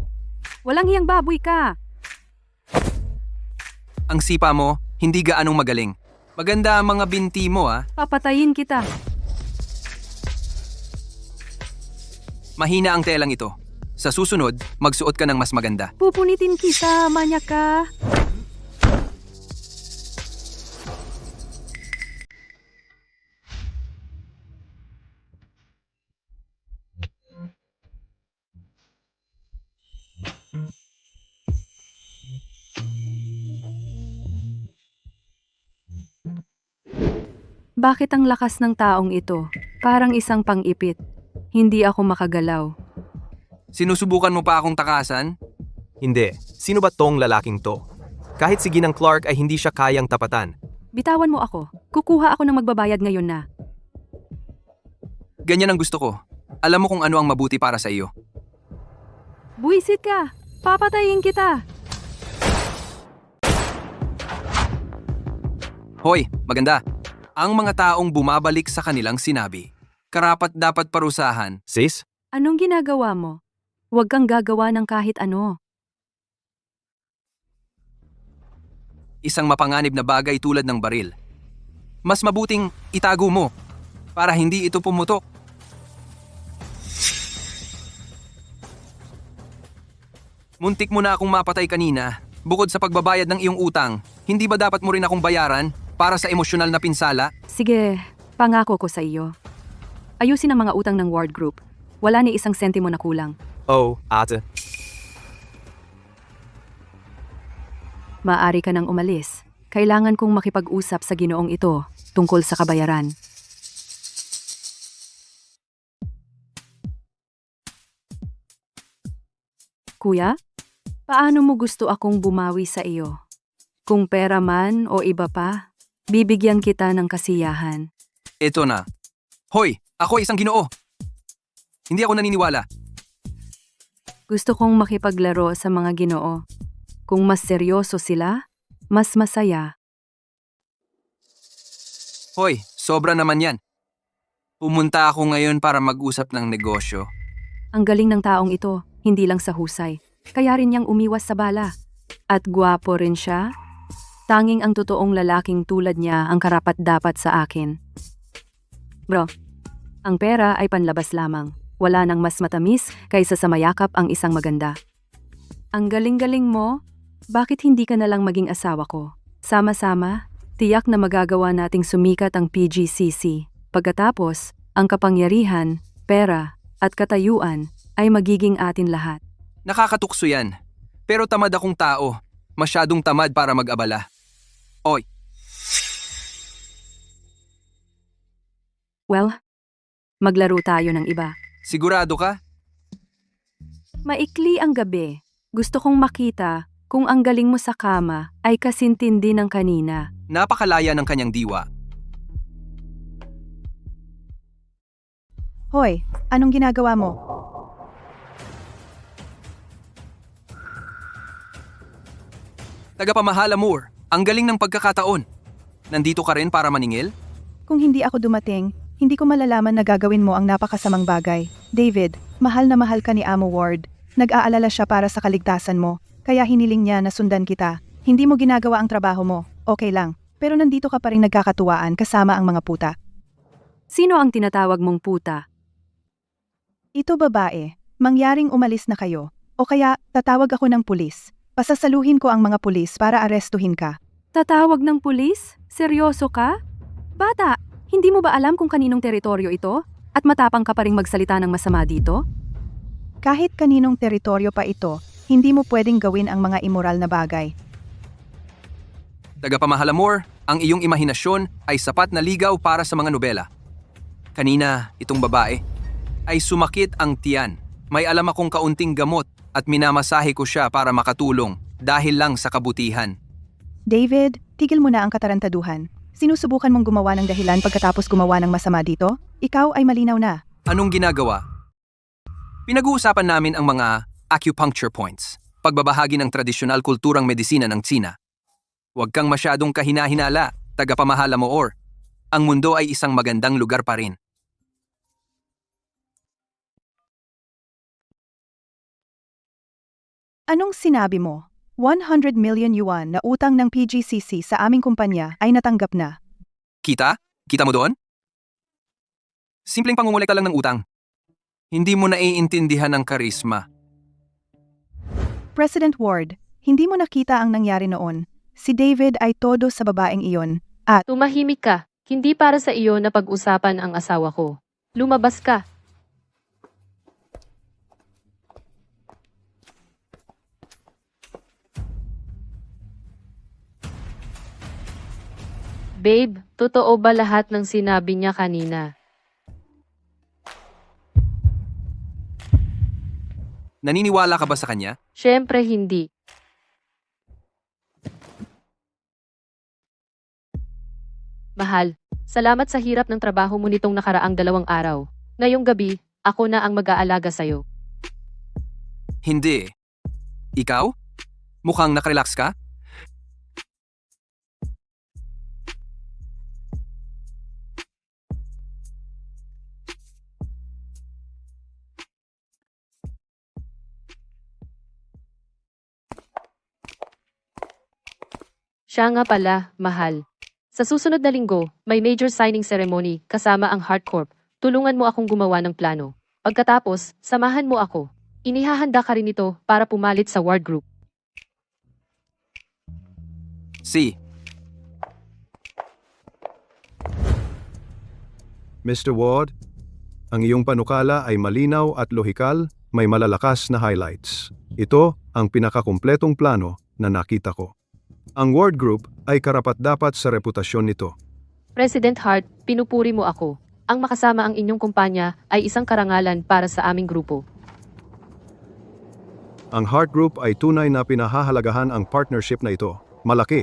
Walang hiyang baboy ka. Ang sipa mo, hindi gaanong magaling. Maganda ang mga binti mo Papatayin kita. Mahina ang telang ito. Sa susunod, magsuot ka ng mas maganda. Pupunitin kita, manyak ka. Bakit ang lakas ng taong ito? Parang isang pang-ipit. Hindi ako makagalaw. Sinusubukan mo pa akong takasan? Hindi. Sino ba tong lalaking to? Kahit si Ginang Clark ay hindi siya kayang tapatan. Bitawan mo ako. Kukuha ako ng magbabayad ngayon na. Ganyan ang gusto ko. Alam mo kung ano ang mabuti para sa iyo. Buisit ka! Papatayin kita! Hoy, maganda. Ang mga taong bumabalik sa kanilang sinabi. Karapat dapat parusahan. Sis? Anong ginagawa mo? Huwag kang gagawa ng kahit ano. Isang mapanganib na bagay tulad ng baril. Mas mabuting itago mo para hindi ito pumutok. Muntik mo na akong mapatay kanina. Bukod sa pagbabayad ng iyong utang, hindi ba dapat mo rin akong bayaran para sa emosyonal na pinsala? Sige, pangako ko sa iyo. Ayusin ang mga utang ng ward group. Wala ni isang sentimo na kulang. Oh, ate. Maaari ka nang umalis. Kailangan kong makipag-usap sa ginoong ito tungkol sa kabayaran. Kuya, paano mo gusto akong bumawi sa iyo? Kung pera man o iba pa, bibigyan kita ng kasiyahan. Ito na. Hoy, ako isang Ginoo. Hindi ako naniniwala. Gusto kong makipaglaro sa mga Ginoo. Kung mas seryoso sila, mas masaya. Hoy, sobra naman yan. Pumunta ako ngayon para mag-usap ng negosyo. Ang galing ng taong ito, hindi lang sa husay. Kaya rin niyang umiwas sa bala. At gwapo rin siya. Tanging ang totoong lalaking tulad niya ang karapat-dapat sa akin. Bro, ang pera ay panlabas lamang. Wala nang mas matamis kaysa sa mayakap ang isang maganda. Ang galing-galing mo, bakit hindi ka na lang maging asawa ko? Sama-sama, tiyak na magagawa nating sumikat ang PGCC. Pagkatapos, ang kapangyarihan, pera, at katayuan ay magiging atin lahat. Nakakatukso yan. Pero tamad akong tao. Masyadong tamad para mag-abala. Oy, Well, maglaro tayo ng iba. sigurado ka? Maikli ang gabi. Gusto kong makita kung ang galing mo sa kama ay kasintindi ng kanina. Napakalaya ng kanyang diwa. Hoy, anong ginagawa mo? Tagapamahala Moore, ang galing ng pagkakataon. Nandito ka rin para maningil? Kung hindi ako dumating, hindi ko malalaman na gagawin mo ang napakasamang bagay. David, mahal na mahal ka ni Amo Ward. Nag-aalala siya para sa kaligtasan mo, kaya hiniling niya na sundan kita. Hindi mo ginagawa ang trabaho mo, okay lang. Pero nandito ka pa rin nagkakatuwaan kasama ang mga puta. Sino ang tinatawag mong puta? Ito babae, mangyaring umalis na kayo. O kaya, tatawag ako ng pulis. Pasasaluhin ko ang mga pulis para arestuhin ka. Tatawag ng pulis? Seryoso ka? Bata, hindi mo ba alam kung kaninong teritoryo ito? At matapang ka pa ring magsalita ng masama dito? Kahit kaninong teritoryo pa ito, hindi mo pwedeng gawin ang mga immoral na bagay. Tagapamahala Moore, ang iyong imahinasyon ay sapat na ligaw para sa mga nobela. Kanina, itong babae ay sumakit ang tiyan. May alam akong kaunting gamot at minamasahe ko siya para makatulong dahil lang sa kabutihan. David, tigil mo na ang katarantaduhan. Sinusubukan mong gumawa ng dahilan pagkatapos gumawa ng masama dito? Ikaw ay malinaw na. Anong ginagawa? Pinag-uusapan namin ang mga acupuncture points, pagbabahagi ng tradisyonal kulturang medisina ng Tsina. Huwag kang masyadong kahina-hinala, tagapamahala mo or ang mundo ay isang magandang lugar pa rin. Anong sinabi mo? 100 million yuan na utang ng PGCC sa aming kumpanya ay natanggap na. Kita? Kita mo doon? Simpleng pangungulekta lang ng utang. Hindi mo naiintindihan ang karisma. President Ward, hindi mo nakita ang nangyari noon. Si David ay todo sa babaeng iyon. Tumahimik ka. Hindi para sa iyo na pag-usapan ang asawa ko. Lumabas ka. Babe, totoo ba lahat ng sinabi niya kanina? Naniniwala ka ba sa kanya? Siyempre hindi. Mahal, salamat sa hirap ng trabaho mo nitong nakaraang 2 araw. Ngayong gabi, ako na ang mag-aalaga sa'yo. Hindi. Ikaw? Mukhang nakarelax ka? Siya nga pala, mahal. Sa susunod na linggo, may major signing ceremony kasama ang Heart Corp. Tulungan mo akong gumawa ng plano. Pagkatapos, samahan mo ako. Inihahanda ka rin ito para pumalit sa Ward Group. Si. Mr. Ward, ang iyong panukala ay malinaw at lohikal, may malalakas na highlights. Ito ang pinakakumpletong plano na nakita ko. Ang Ward Group ay karapat-dapat sa reputasyon nito. President Hart, pinupuri mo ako. Ang makasama ang inyong kumpanya ay isang karangalan para sa aming grupo. Ang Heart Group ay tunay na pinahahalagahan ang partnership na ito. Malaki.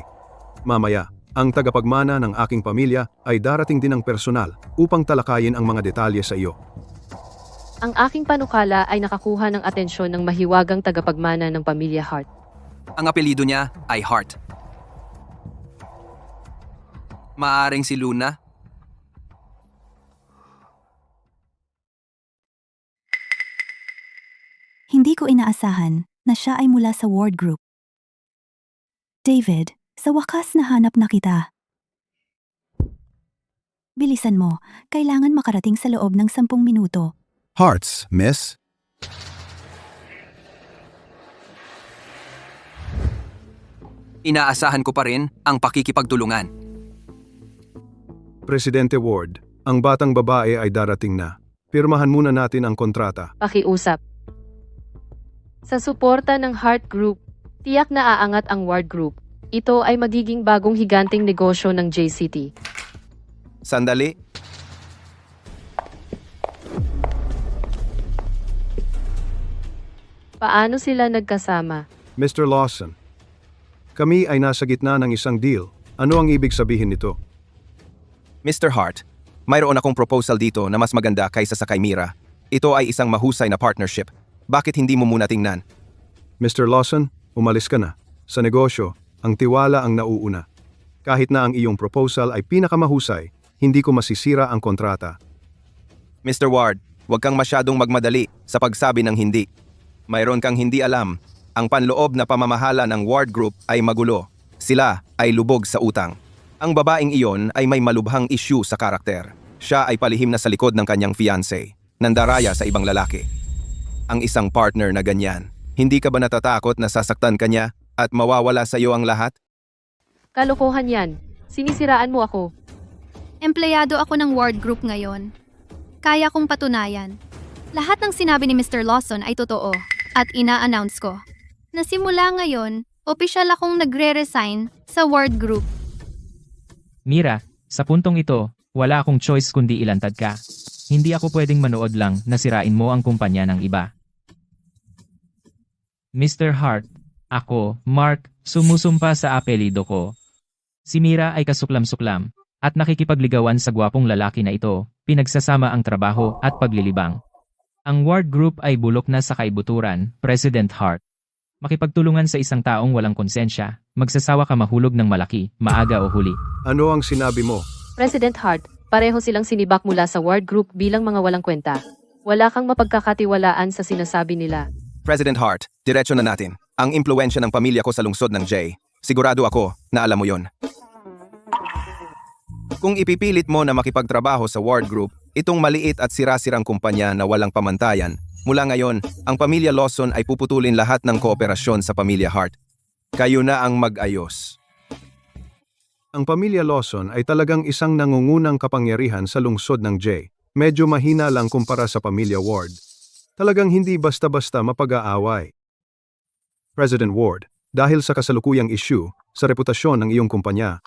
Mamaya, ang tagapagmana ng aking pamilya ay darating din ng personal upang talakayin ang mga detalye sa iyo. Ang aking panukala ay nakakuha ng atensyon ng mahiwagang tagapagmana ng pamilya Hart. Ang apelido niya ay Hart. Maaring si Luna? Hindi ko inaasahan na siya ay mula sa Ward Group. David, sa wakas nahanap na kita. Bilisan mo, kailangan makarating sa loob ng 10 minuto. Hearts, miss. Inaasahan ko pa rin ang pakikipagtulungan. Presidente Ward, ang batang babae ay darating na. Pirmahan muna natin ang kontrata. Pakiusap. Sa suporta ng Heart Group, tiyak na aangat ang Ward Group. Ito ay magiging bagong higanting negosyo ng JCT. Sandali. Paano sila nagkasama? Mr. Lawson, kami ay nasa gitna ng isang deal. Ano ang ibig sabihin nito? Mr. Hart, mayroon akong proposal dito na mas maganda kaysa sa kay Mira. Ito ay isang mahusay na partnership. Bakit hindi mo muna tingnan? Mr. Lawson, umalis ka na. Sa negosyo, ang tiwala ang nauuna. Kahit na ang iyong proposal ay pinakamahusay, hindi ko masisira ang kontrata. Mr. Ward, huwag kang masyadong magmadali sa pagsabi ng hindi. Mayroon kang hindi alam. Ang panloob na pamamahala ng Ward Group ay magulo. Sila ay lubog sa utang. Ang babaeng iyon ay may malubhang issue sa karakter. Siya ay palihim na sa likod ng kanyang fiancé, nandaraya sa ibang lalaki. Ang isang partner na ganyan, hindi ka ba natatakot na sasaktan ka niya at mawawala sa iyo ang lahat? Kalokohan yan. Sinisiraan mo ako. Empleyado ako ng Ward Group ngayon. Kaya kong patunayan. Lahat ng sinabi ni Mr. Lawson ay totoo at ina-announce ko na simula ngayon, opisyal akong nagre-resign sa Ward Group. Mira, sa puntong ito, wala akong choice kundi ilantad ka. Hindi ako pwedeng manood lang na sirain mo ang kumpanya ng iba. Mr. Hart, ako, Mark, sumusumpa sa apelido ko. Si Mira ay kasuklam-suklam at nakikipagligawan sa gwapong lalaki na ito, pinagsasama ang trabaho at paglilibang. Ang Ward Group ay bulok na sa kaibuturan, President Hart. Makipagtulungan sa isang taong walang konsensya, magsasawa ka mahulog ng malaki, maaga o huli. Ano ang sinabi mo? President Hart, pareho silang sinibak mula sa Ward Group bilang mga walang kwenta. Wala kang mapagkakatiwalaan sa sinasabi nila. President Hart, diretso na natin. ang impluensya ng pamilya ko sa lungsod ng J. Sigurado ako na alam mo yon. Kung ipipilit mo na makipagtrabaho sa Ward Group, itong maliit at sira-sirang kumpanya na walang pamantayan, mula ngayon, ang pamilya Lawson ay puputulin lahat ng kooperasyon sa pamilya Hart. Kayo na ang mag-ayos. Ang pamilya Lawson ay talagang isang nangungunang kapangyarihan sa lungsod ng J. Medyo mahina lang kumpara sa pamilya Ward. Talagang hindi basta-basta mapag-aaway. President Ward, dahil sa kasalukuyang issue sa reputasyon ng iyong kumpanya,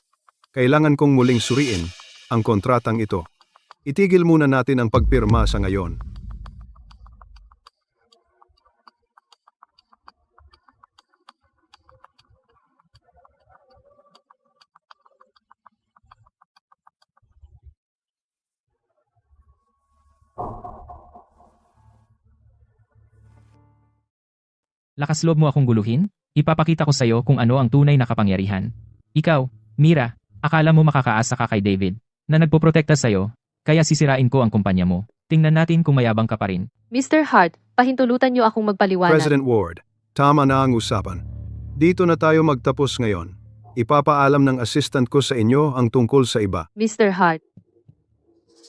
kailangan kong muling suriin ang kontratang ito. Itigil muna natin ang pagpirma sa ngayon. Lakas loob mo akong guluhin? Ipapakita ko sa'yo kung ano ang tunay na kapangyarihan. Ikaw, Mira, akala mo makakaasa ka kay David, na nagpoprotekta sa'yo, kaya sisirain ko ang kumpanya mo. Tingnan natin kung mayabang ka pa rin. Mr. Hart, pahintulutan niyo akong magpaliwanag. President Ward, tama na ang usapan. Dito na tayo magtapos ngayon. Ipapaalam ng assistant ko sa inyo ang tungkol sa iba. Mr. Hart,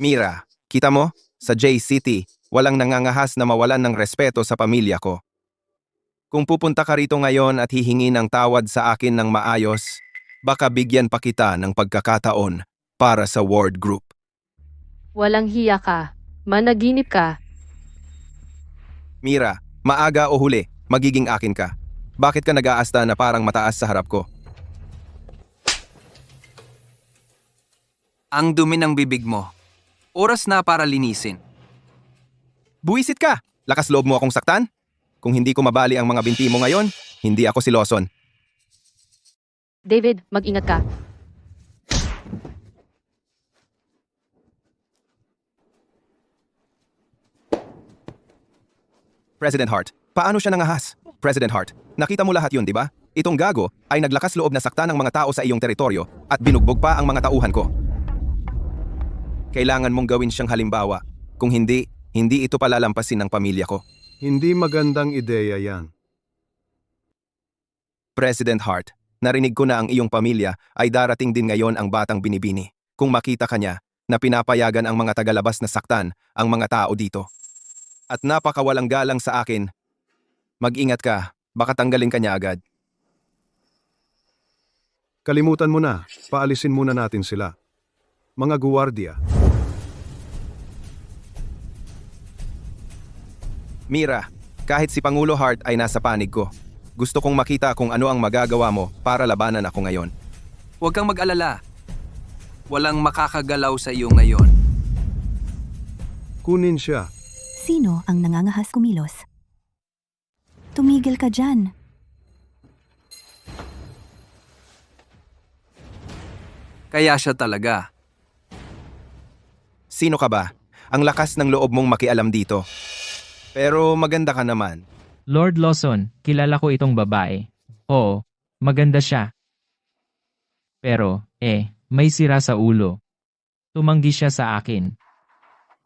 Mira, kita mo? Sa J City, walang nangangahas na mawalan ng respeto sa pamilya ko. Kung pupunta ka rito ngayon at hihingi ng tawad sa akin ng maayos, baka bigyan pa kita ng pagkakataon para sa Ward Group. walang hiya ka. Managinip ka. Mira, maaga o huli, magiging akin ka. Bakit ka nag-aasta na parang mataas sa harap ko? Ang dumi ng bibig mo. Oras na para linisin. Buwisit ka! Lakas loob mo akong saktan? Kung hindi ko mabali ang mga binti mo ngayon, hindi ako si Lawson. David, mag-ingat ka. President Hart, paano siya nangahas? President Hart, nakita mo lahat yun, di ba? Itong gago ay naglakas loob na saktan ng mga tao sa iyong teritoryo at binugbog pa ang mga tauhan ko. Kailangan mong gawin siyang halimbawa. Kung hindi, hindi ito palalampasin ng pamilya ko. Hindi magandang ideya yan. President Hart, narinig ko na ang iyong pamilya ay darating din ngayon ang batang binibini. Kung makita ka niya na pinapayagan ang mga tagalabas na saktan ang mga tao dito. At napakawalang galang sa akin. Mag-ingat ka, baka tanggalin ka niya agad. Kalimutan mo na, paalisin muna natin sila. Mga guwardiya. Mira, kahit si Pangulo Hart ay nasa panig ko. Gusto kong makita kung ano ang magagawa mo para labanan ako ngayon. Huwag kang mag-alala. Walang makakagalaw sa iyo ngayon. Kunin siya. Sino ang nangangahas kumilos? Tumigil ka dyan. Kaya siya talaga. Sino ka ba? Ang lakas ng loob mong makialam dito. Pero maganda ka naman. Lord Lawson, kilala ko itong babae. Oo, maganda siya. Pero, may sira sa ulo. Tumanggi siya sa akin.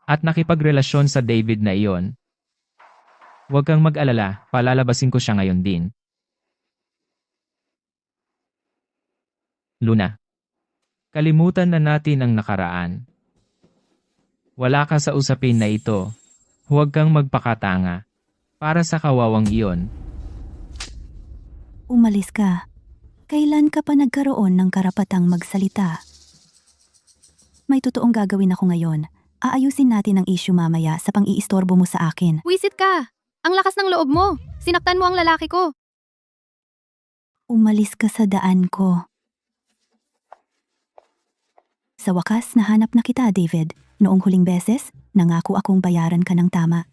At nakipagrelasyon sa David na iyon. Huwag kang mag-alala, palalabasin ko siya ngayon din. Luna, kalimutan na natin ang nakaraan. Wala ka sa usapin na ito. Huwag kang magpakatanga. Para sa kawawang iyon. Umalis ka. Kailan ka pa nagkaroon ng karapatang magsalita? May totoong gagawin ako ngayon. Aayusin natin ang issue mamaya sa pang-iistorbo mo sa akin. Wisit ka! Ang lakas ng loob mo! Sinaktan mo ang lalaki ko! Umalis ka sa daan ko. Sa wakas, nahanap na kita, David. Noong huling beses, nangako akong bayaran ka ng tama.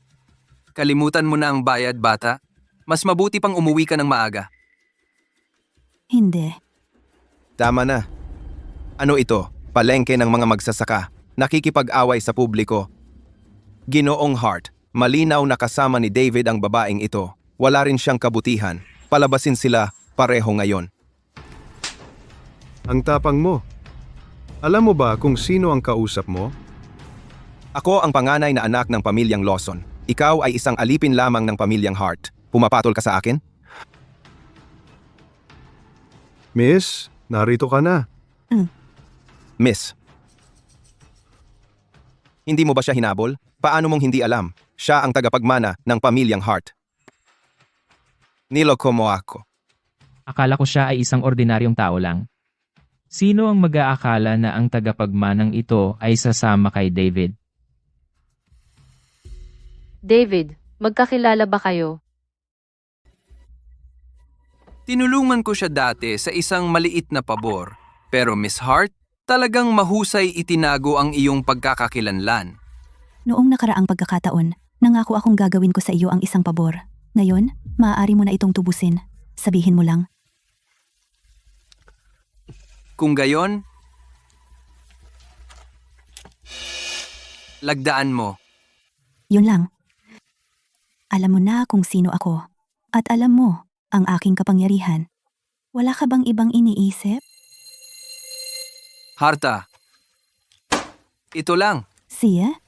Kalimutan mo na ang bayad, bata. Mas mabuti pang umuwi ka ng maaga. Hindi. Tama na. Ano ito? Palengke ng mga magsasaka. Nakikipag-away sa publiko. Ginoong Hart, malinaw na kasama ni David ang babaeng ito. Wala rin siyang kabutihan. Palabasin sila pareho ngayon. Ang tapang mo. Alam mo ba kung sino ang kausap mo? Ako ang panganay na anak ng pamilyang Lawson. Ikaw ay isang alipin lamang ng pamilyang Hart. Pumapatol ka sa akin? Miss, narito ka na. Miss. Hindi mo ba siya hinabol? Paano mong hindi alam? Siya ang tagapagmana ng pamilyang Hart. Niloko mo ako. Akala ko siya ay isang ordinaryong tao lang. Sino ang mag-aakala na ang tagapagmanang ito ay sasama kay David? David, magkakilala ba kayo? Tinulungan ko siya dati sa isang maliit na pabor. Pero Miss Hart, talagang mahusay itinago ang iyong pagkakakilanlan. Noong nakaraang pagkakataon, nangako akong gagawin ko sa iyo ang isang pabor. Ngayon, maaari mo na itong tubusin. Sabihin mo lang. Kung gayon, lagdaan mo. Yun lang. Alam mo na kung sino ako. At alam mo ang aking kapangyarihan. Wala ka bang ibang iniisip? Harta, ito lang. Siya?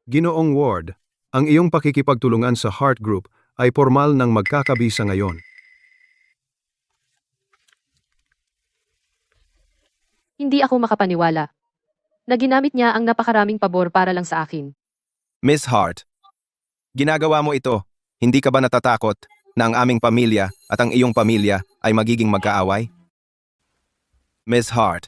Ginoong Ward, ang iyong pakikipagtulungan sa Hart Group ay formal ng magkakabisa ngayon. Hindi ako makapaniwala. Na ginamit niya ang napakaraming pabor para lang sa akin. Miss Hart, ginagawa mo ito. Hindi ka ba natatakot na ang aming pamilya at ang iyong pamilya ay magiging magkaaway? Miss Hart,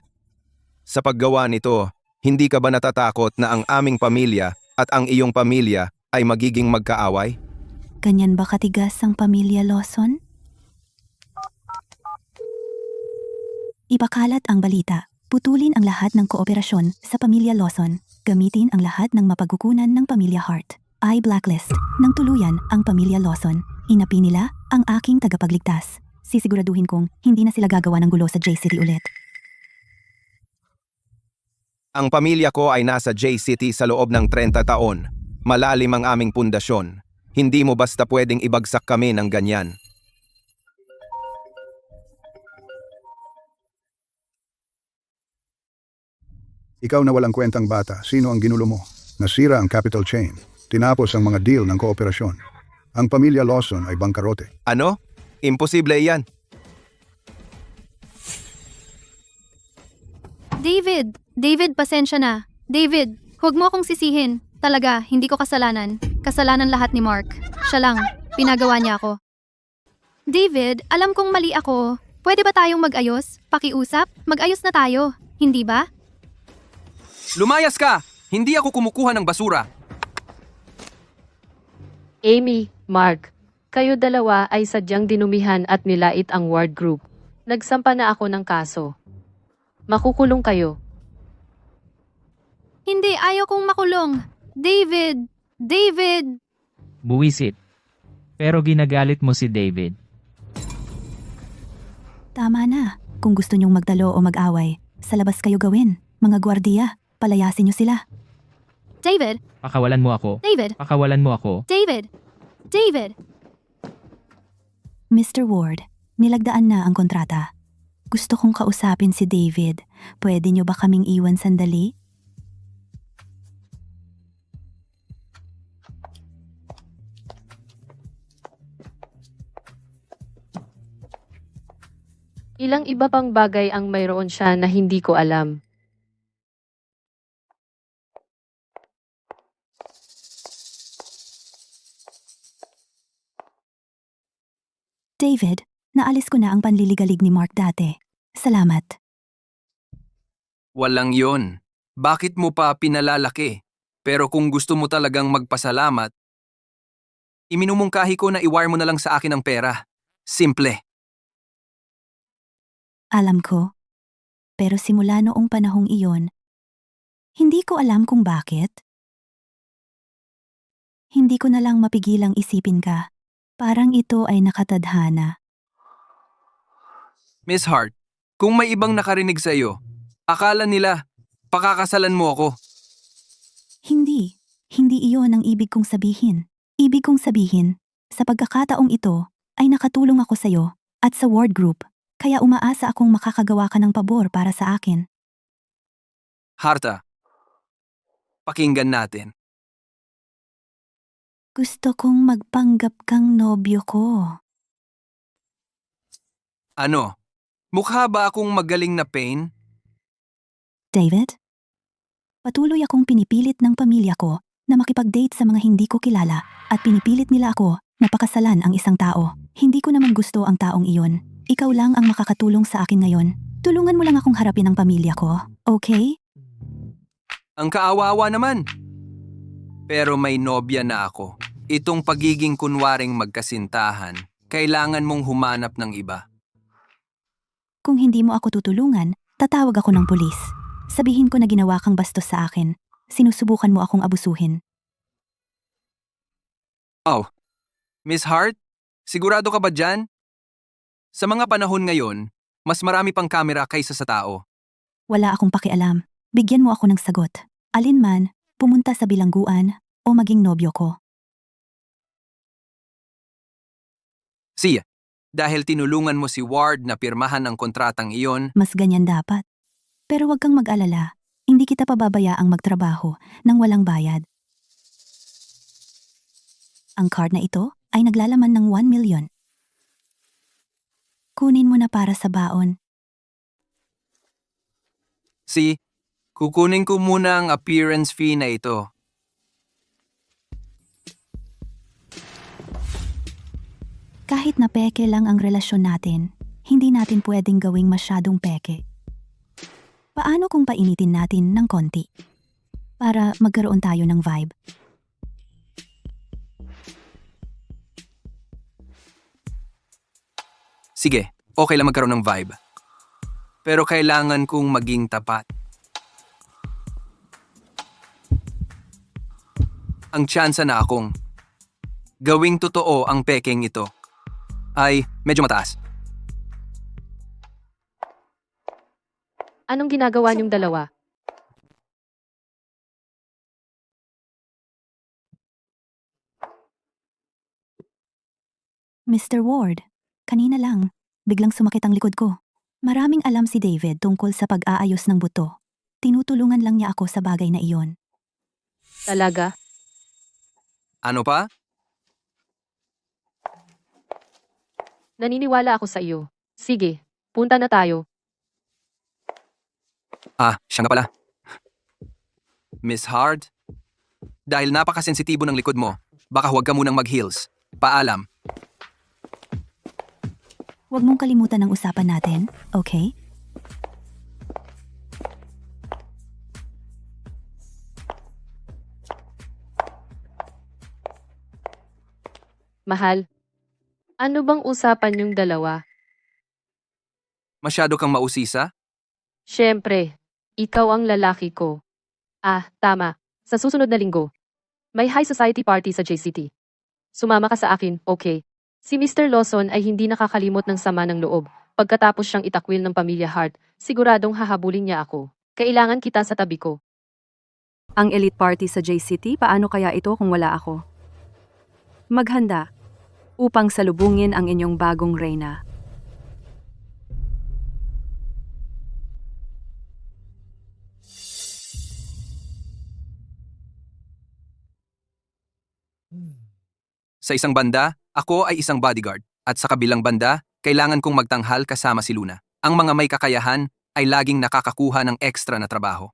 sa paggawa nito, hindi ka ba natatakot na ang aming pamilya at ang iyong pamilya ay magiging magkaaway? Ganyan ba katigas ang pamilya Lawson? Ipakalat ang balita. Putulin ang lahat ng kooperasyon sa pamilya Lawson. Gamitin ang lahat ng mapagkukunan ng pamilya Hart. I-blacklist ng tuluyan ang pamilya Lawson. Inapi nila ang aking tagapagligtas. Sisiguraduhin kong hindi na sila gagawa ng gulo sa J-City ulit. Ang pamilya ko ay nasa J-City sa loob ng 30 taon. Malalim ang aming pundasyon. Hindi mo basta pwedeng ibagsak kami ng ganyan. Ikaw na walang kwentang bata, sino ang ginulo mo? Nasira ang capital chain. Tinapos ang mga deal ng kooperasyon. Ang pamilya Lawson ay bangkarote. Ano? Imposible yan. David, pasensya na. David, huwag mo akong sisihin. Talaga, hindi ko kasalanan. Kasalanan lahat ni Mark. Siya lang, pinagawa niya ako. David, alam kong mali ako. Pwede ba tayong mag-ayos? Pakiusap? Mag-ayos na tayo. Hindi ba? Lumayas ka! Hindi ako kumukuha ng basura. Amy, Mark, kayo dalawa ay sadyang dinumihan at nilait ang Ward Group. Nagsampa na ako ng kaso. Makukulong kayo. Hindi, ayaw kong makulong. David! Buwisit. Pero ginagalit mo si David. Tama na. Kung gusto niyong magtalo o mag-away, sa labas kayo gawin. Mga gwardiya, palayasin niyo sila. David! Pakawalan mo ako. David! Pakawalan mo ako. David! Mr. Ward, nilagdaan na ang kontrata. Gusto kong kausapin si David. Pwede niyo ba kaming iwan sandali? Ilang iba pang bagay ang mayroon siya na hindi ko alam. David, naalis ko na ang panliligalig ni Mark dati. Salamat. Walang yon. Bakit mo pa pinalalaki? Pero kung gusto mo talagang magpasalamat, iminumungkahi ko na i-wire mo na lang sa akin ang pera. Simple. Alam ko. Pero simula noong panahong iyon, hindi ko alam kung bakit. Hindi ko na lang mapigilang isipin ka. Parang ito ay nakatadhana. Miss Hart, kung may ibang nakarinig sa iyo, akala nila, pakakasalan mo ako. Hindi. Hindi iyon ang ibig kong sabihin. Ibig kong sabihin, sa pagkakataong ito, ay nakatulong ako sa'yo at sa ward group, kaya umaasa akong makakagawa ka ng pabor para sa akin. Harta, pakinggan natin. Gusto kong magpanggap kang nobyo ko. Ano? Mukha ba akong magaling na pain? David? Patuloy akong pinipilit ng pamilya ko na makipag-date sa mga hindi ko kilala at pinipilit nila ako na pakasalan ang isang tao. Hindi ko naman gusto ang taong iyon. Ikaw lang ang makakatulong sa akin ngayon. Tulungan mo lang akong harapin ang pamilya ko, okay? Ang kaawawa naman. Pero may nobya na ako. Itong pagiging kunwaring magkasintahan, kailangan mong humanap ng iba. Kung hindi mo ako tutulungan, tatawag ako ng pulis. Sabihin ko na ginawa kang bastos sa akin. Sinusubukan mo akong abusuhin. Oh, Miss Hart, sigurado ka ba dyan? Sa mga panahon ngayon, mas marami pang kamera kaysa sa tao. Wala akong pakialam. Bigyan mo ako ng sagot. Alin man, pumunta sa bilangguan o maging nobyo ko. Siya, dahil tinulungan mo si Ward na pirmahan ang kontratang iyon, Mas ganyan dapat. Pero huwag kang mag-alala. Hindi kita pababayaang magtrabaho nang walang bayad. Ang card na ito ay naglalaman ng 1 million. Kunin mo na para sa baon. kukunin ko muna ang appearance fee na ito. Kahit na peke lang ang relasyon natin, hindi natin pwedeng gawing masyadong peke. Paano kung painitin natin ng konti? Para magkaroon tayo ng vibe. Sige, okay lang magkaroon ng vibe. Pero kailangan kong maging tapat. Ang tsansa na akong gawing totoo ang pekeng ito ay medyo mataas. Anong ginagawa niyong dalawa? Mr. Ward, kanina lang, biglang sumakit ang likod ko. Maraming alam si David tungkol sa pag-aayos ng buto. Tinutulungan lang niya ako sa bagay na iyon. Talaga? Ano pa? Naniniwala ako sa iyo. Sige, punta na tayo. Siya nga pala. Miss Hart, dahil napakasensitibo ng likod mo, baka huwag ka munang mag-heels. Paalam. Huwag mong kalimutan ang usapan natin, okay? Mahal, ano bang usapan niyong dalawa? Masyado kang mausisa? Siyempre, ikaw ang lalaki ko. Tama. Sa susunod na linggo, may high society party sa JCT. Sumama ka sa akin, okay? Si Mr. Lawson ay hindi nakakalimot ng sama ng loob. Pagkatapos siyang itakwil ng pamilya Hart, siguradong hahabulin niya ako. Kailangan kita sa tabi ko. Ang elite party sa JCT, paano kaya ito kung wala ako? Maghanda upang salubungin ang inyong bagong reyna. Sa isang banda, ako ay isang bodyguard. At sa kabilang banda, kailangan kong magtanghal kasama si Luna. Ang mga may kakayahan ay laging nakakakuha ng ekstra na trabaho.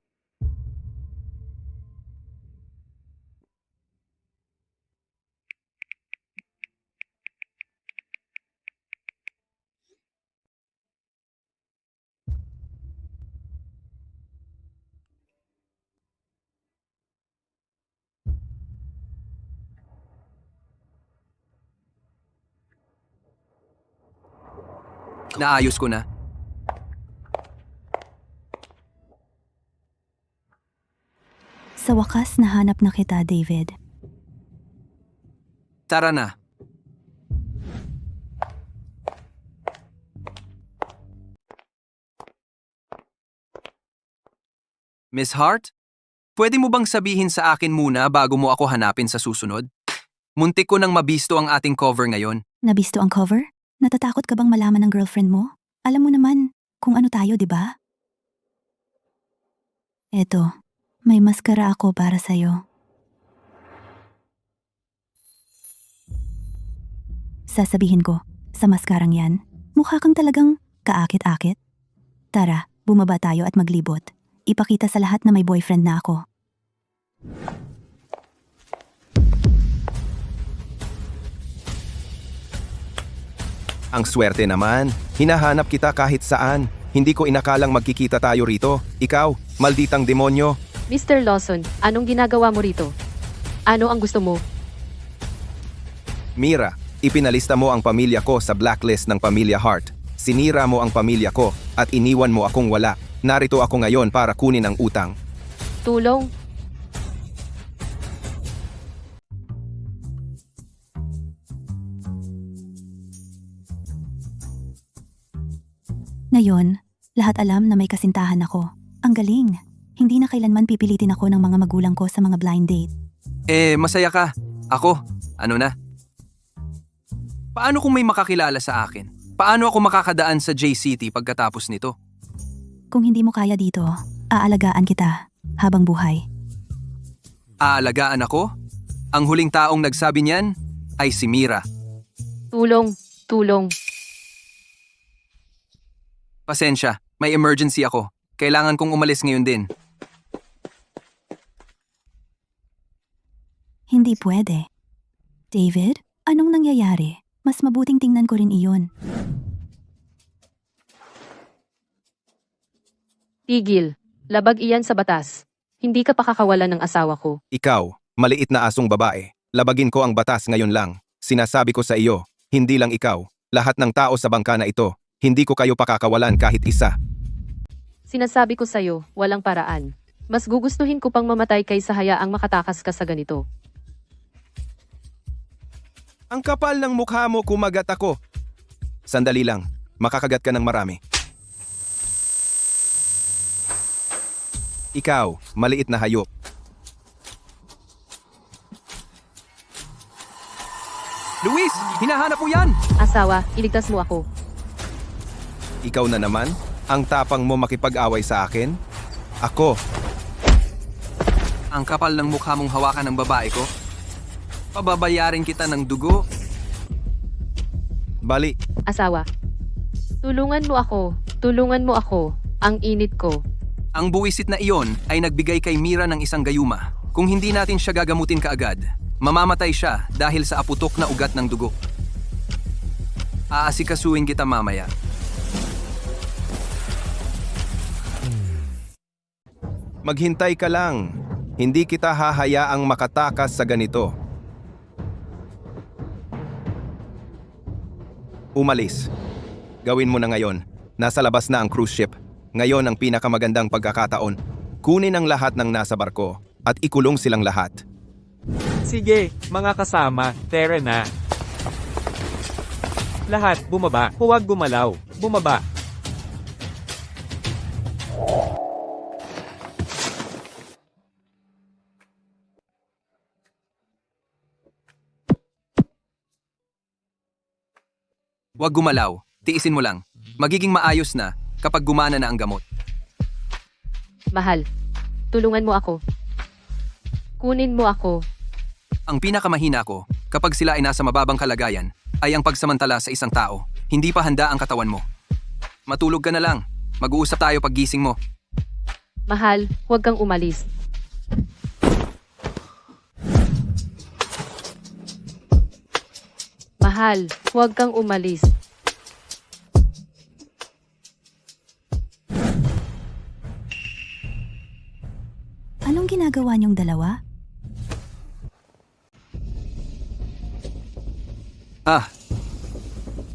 Naayos ko na. Sa wakas, nahanap na kita, David. Tara na. Miss Hart, pwede mo bang sabihin sa akin muna bago mo ako hanapin sa susunod? Muntik ko nang mabisto ang ating cover ngayon. Nabisto ang cover? Natatakot ka bang malaman ng girlfriend mo? Alam mo naman kung ano tayo, di ba? Eto, may maskara ako para sa'yo. Sasabihin ko, sa maskarang yan, mukha kang talagang kaakit-akit. Tara, bumaba tayo at maglibot. Ipakita sa lahat na may boyfriend na ako. Ang swerte naman. Hinahanap kita kahit saan. Hindi ko inakalang magkikita tayo rito. Ikaw, malditang demonyo. Mr. Lawson, anong ginagawa mo rito? Ano ang gusto mo? Mira, ipinalista mo ang pamilya ko sa blacklist ng Pamilya Hart. Sinira mo ang pamilya ko at iniwan mo akong wala. Narito ako ngayon para kunin ang utang. Tulong? Ngayon, lahat alam na may kasintahan ako. Ang galing. Hindi na kailanman pipilitin ako ng mga magulang ko sa mga blind date. Masaya ka. Ako, ano na? Paano kung may makakilala sa akin? Paano ako makakadaan sa JCT pagkatapos nito? Kung hindi mo kaya dito, aalagaan kita habang buhay. Aalagaan ako? Ang huling taong nagsabi niyan ay si Mira. Tulong, tulong. Pasensya, may emergency ako. Kailangan kong umalis ngayon din. Hindi pwede. David, anong nangyayari? Mas mabuting tingnan ko rin iyon. Tigil. Labag iyan sa batas. Hindi ka pakakawalan ng asawa ko. Ikaw, maliit na asong babae. Labagin ko ang batas ngayon lang. Sinasabi ko sa iyo, hindi lang ikaw. Lahat ng tao sa bangka na ito, hindi ko kayo pakakawalan kahit isa. Sinasabi ko sa'yo, walang paraan. Mas gugustuhin ko pang mamatay kaysa hayaang makatakas ka sa ganito. Ang kapal ng mukha mo, kumagat ako. Sandali lang, makakagat ka ng marami. Ikaw, maliit na hayop. Luis, hinahanap mo yan! Asawa, iligtas mo ako. Ikaw na naman? Ang tapang mo makipag-away sa akin? Ako, Ang kapal ng mukha mong hawakan ng babae ko? Pababayarin kita ng dugo? bali, Asawa. Tulungan mo ako. Tulungan mo ako. Ang init ko. Ang buwisit na iyon ay nagbigay kay Mira ng isang gayuma. Kung hindi natin siya gagamutin kaagad, mamamatay siya dahil sa aputok na ugat ng dugo. Aasikasuhin kita mamaya. maghintay ka lang. Hindi kita hahayaang makatakas sa ganito. Umalis. Gawin mo na ngayon. Nasa labas na ang cruise ship. Ngayon ang pinakamagandang pagkakataon. Kunin ang lahat ng nasa barko at ikulong silang lahat. Sige, mga kasama, tara na. Lahat, bumaba. Huwag gumalaw. Bumaba. Huwag gumalaw. Tiisin mo lang. Magiging maayos na kapag gumana na ang gamot. Mahal. Tulungan mo ako. Kunin mo ako. Ang pinakamahina ko, kapag sila ay nasa mababang kalagayan, ay ang pagsamantala sa isang tao. Hindi pa handa ang katawan mo. Matulog ka na lang. Mag-uusap tayo pag gising mo. Mahal, huwag kang umalis. Mahal, huwag kang umalis. Anong ginagawa niyong dalawa?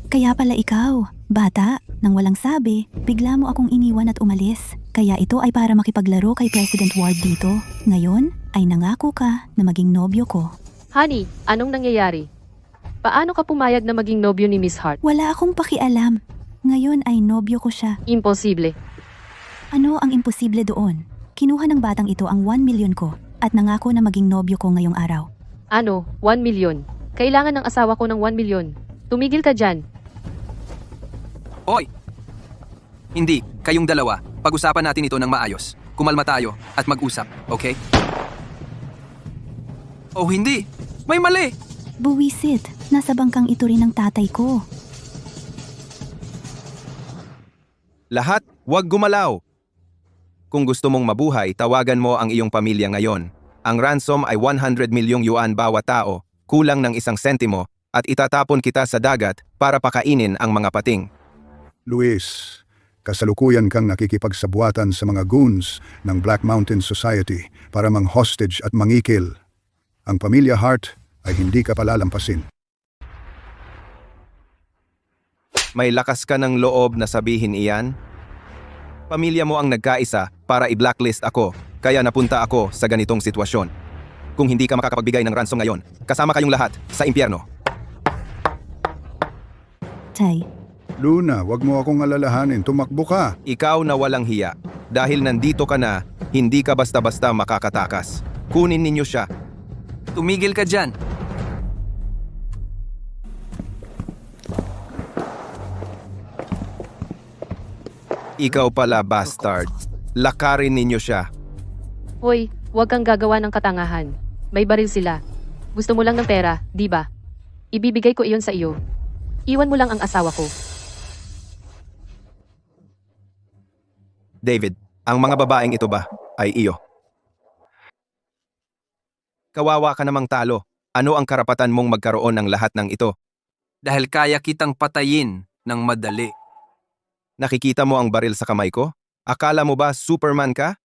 Kaya pala ikaw, bata, nang walang sabi, bigla mo akong iniwan at umalis. Kaya ito ay para makipaglaro kay President Ward dito. Ngayon, ay nangako ka na maging nobyo ko. Honey, anong nangyayari? Paano ka pumayag na maging nobyo ni Miss Hart? Wala akong pakialam. Ngayon ay nobyo ko siya. Imposible. Ano ang imposible doon? Kinuha ng batang ito ang 1 million ko at nangako na maging nobyo ko ngayong araw. Ano, 1 million? Kailangan ng asawa ko ng 1 million. Tumigil ka dyan. Hoy! Hindi, kayong dalawa. Pag-usapan natin ito ng maayos. Kumalma tayo at mag-usap, okay? Oh, hindi! May mali! Buwisit, nasa bangkang ito rin ng tatay ko. Lahat, huwag gumalaw. Kung gusto mong mabuhay, tawagan mo ang iyong pamilya ngayon. Ang ransom ay 100 milyong yuan bawat tao, kulang ng 1 sentimo, at itatapon kita sa dagat para pakainin ang mga pating. Luis, kasalukuyan kang nakikipagsabuatan sa mga goons ng Black Mountain Society para mang-hostage at mangikil. Ang pamilya Hart ay hindi ka palalampasin. May lakas ka ng loob na sabihin iyan? Pamilya mo ang nagkaisa para i-blacklist ako, kaya napunta ako sa ganitong sitwasyon. Kung hindi ka makakapagbigay ng ransom ngayon, kasama kayong lahat sa impyerno. Tay, Luna, wag mo akong alalahanin, tumakbo ka. Ikaw na walang hiya. Dahil nandito ka na, hindi ka basta-basta makakatakas. Kunin ninyo siya. Tumigil ka dyan. Ikaw pala, bastard. Lakarin ninyo siya. Hoy, huwag kang gagawa ng katangahan. May baril sila. Gusto mo lang ng pera, di ba? Ibibigay ko iyon sa iyo. Iwan mo lang ang asawa ko. David, ang mga babaeng ito ba ay iyo? Kawawa ka namang talo. Ano ang karapatan mong magkaroon ng lahat ng ito? Dahil kaya kitang patayin ng madali. Nakikita mo ang baril sa kamay ko? Akala mo ba Superman ka?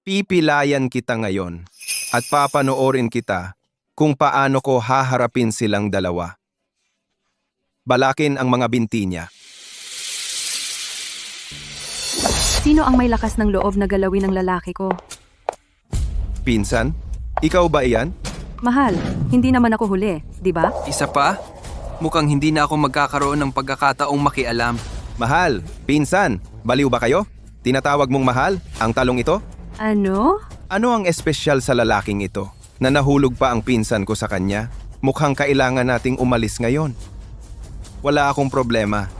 Pipilayan kita ngayon at papanoorin kita kung paano ko haharapin silang dalawa. Balakin ang mga binti niya. Sino ang may lakas ng loob na galawin ng lalaki ko? Pinsan, ikaw ba iyan? Mahal, hindi naman ako huli, di ba? Isa pa? Mukhang hindi na ako magkakaroon ng pagkakataong makialam. Mahal, pinsan, baliw ba kayo? Tinatawag mong mahal ang talong ito? Ano? Ano ang espesyal sa lalaking ito na nahulog pa ang pinsan ko sa kanya? Mukhang kailangan nating umalis ngayon. Wala akong problema.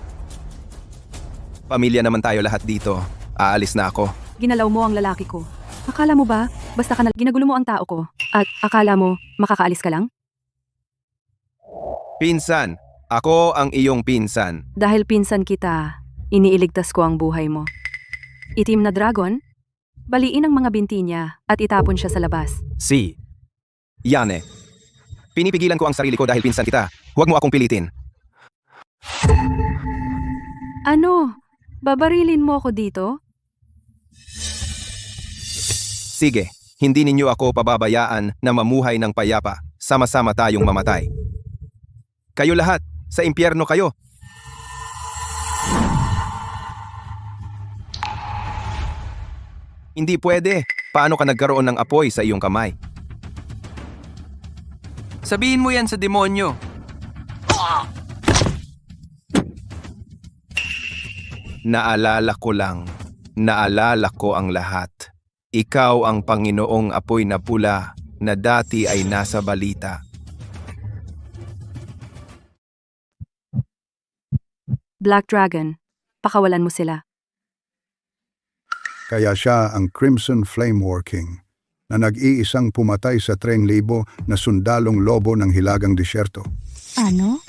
Pamilya naman tayo lahat dito. Aalis na ako. Ginalaw mo ang lalaki ko. Akala mo ba, basta ka na ginagulo mo ang tao ko? At akala mo, makakaalis ka lang? Pinsan, ako ang iyong pinsan. Dahil pinsan kita, iniiligtas ko ang buhay mo. Itim na dragon, baliin ang mga binti niya at itapon siya sa labas. Si Yane. Pinipigilan ko ang sarili ko dahil pinsan kita. Huwag mo akong pilitin. Ano? Babarilin mo ako dito? Sige, hindi ninyo ako pababayaan na mamuhay ng payapa. Sama-sama tayong mamatay. Kayo lahat, sa impyerno kayo. Hindi pwede. Paano ka nagkaroon ng apoy sa iyong kamay? Sabihin mo yan sa demonyo. Naalala ko lang. Naalala ko ang lahat. Ikaw ang Panginoong apoy na pula na dati ay nasa balita. Black Dragon, pakawalan mo sila. Kaya siya ang Crimson Flame War King na nag-iisang pumatay sa 3,000 na sundalong lobo ng hilagang disyerto. ano?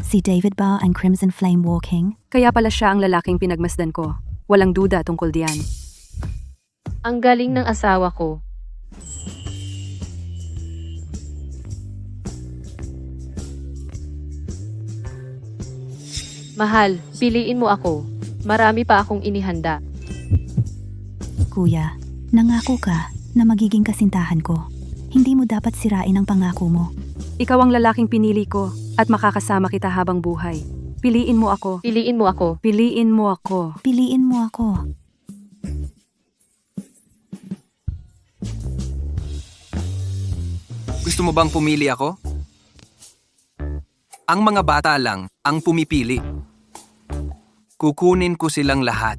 Si David ba ang Crimson Flame Walking? Kaya pala siya ang lalaking pinagmasdan ko. Walang duda tungkol diyan. Ang galing ng asawa ko. Mahal, piliin mo ako. Marami pa akong inihanda. Kuya, nangako ka na magiging kasintahan ko. Hindi mo dapat sirain ang pangako mo. Ikaw ang lalaking pinili ko at makakasama kita habang buhay. Piliin mo ako. Piliin mo ako. Piliin mo ako. Piliin mo ako. Gusto mo bang pumili ako? Ang mga bata lang ang pumipili. Kukunin ko silang lahat.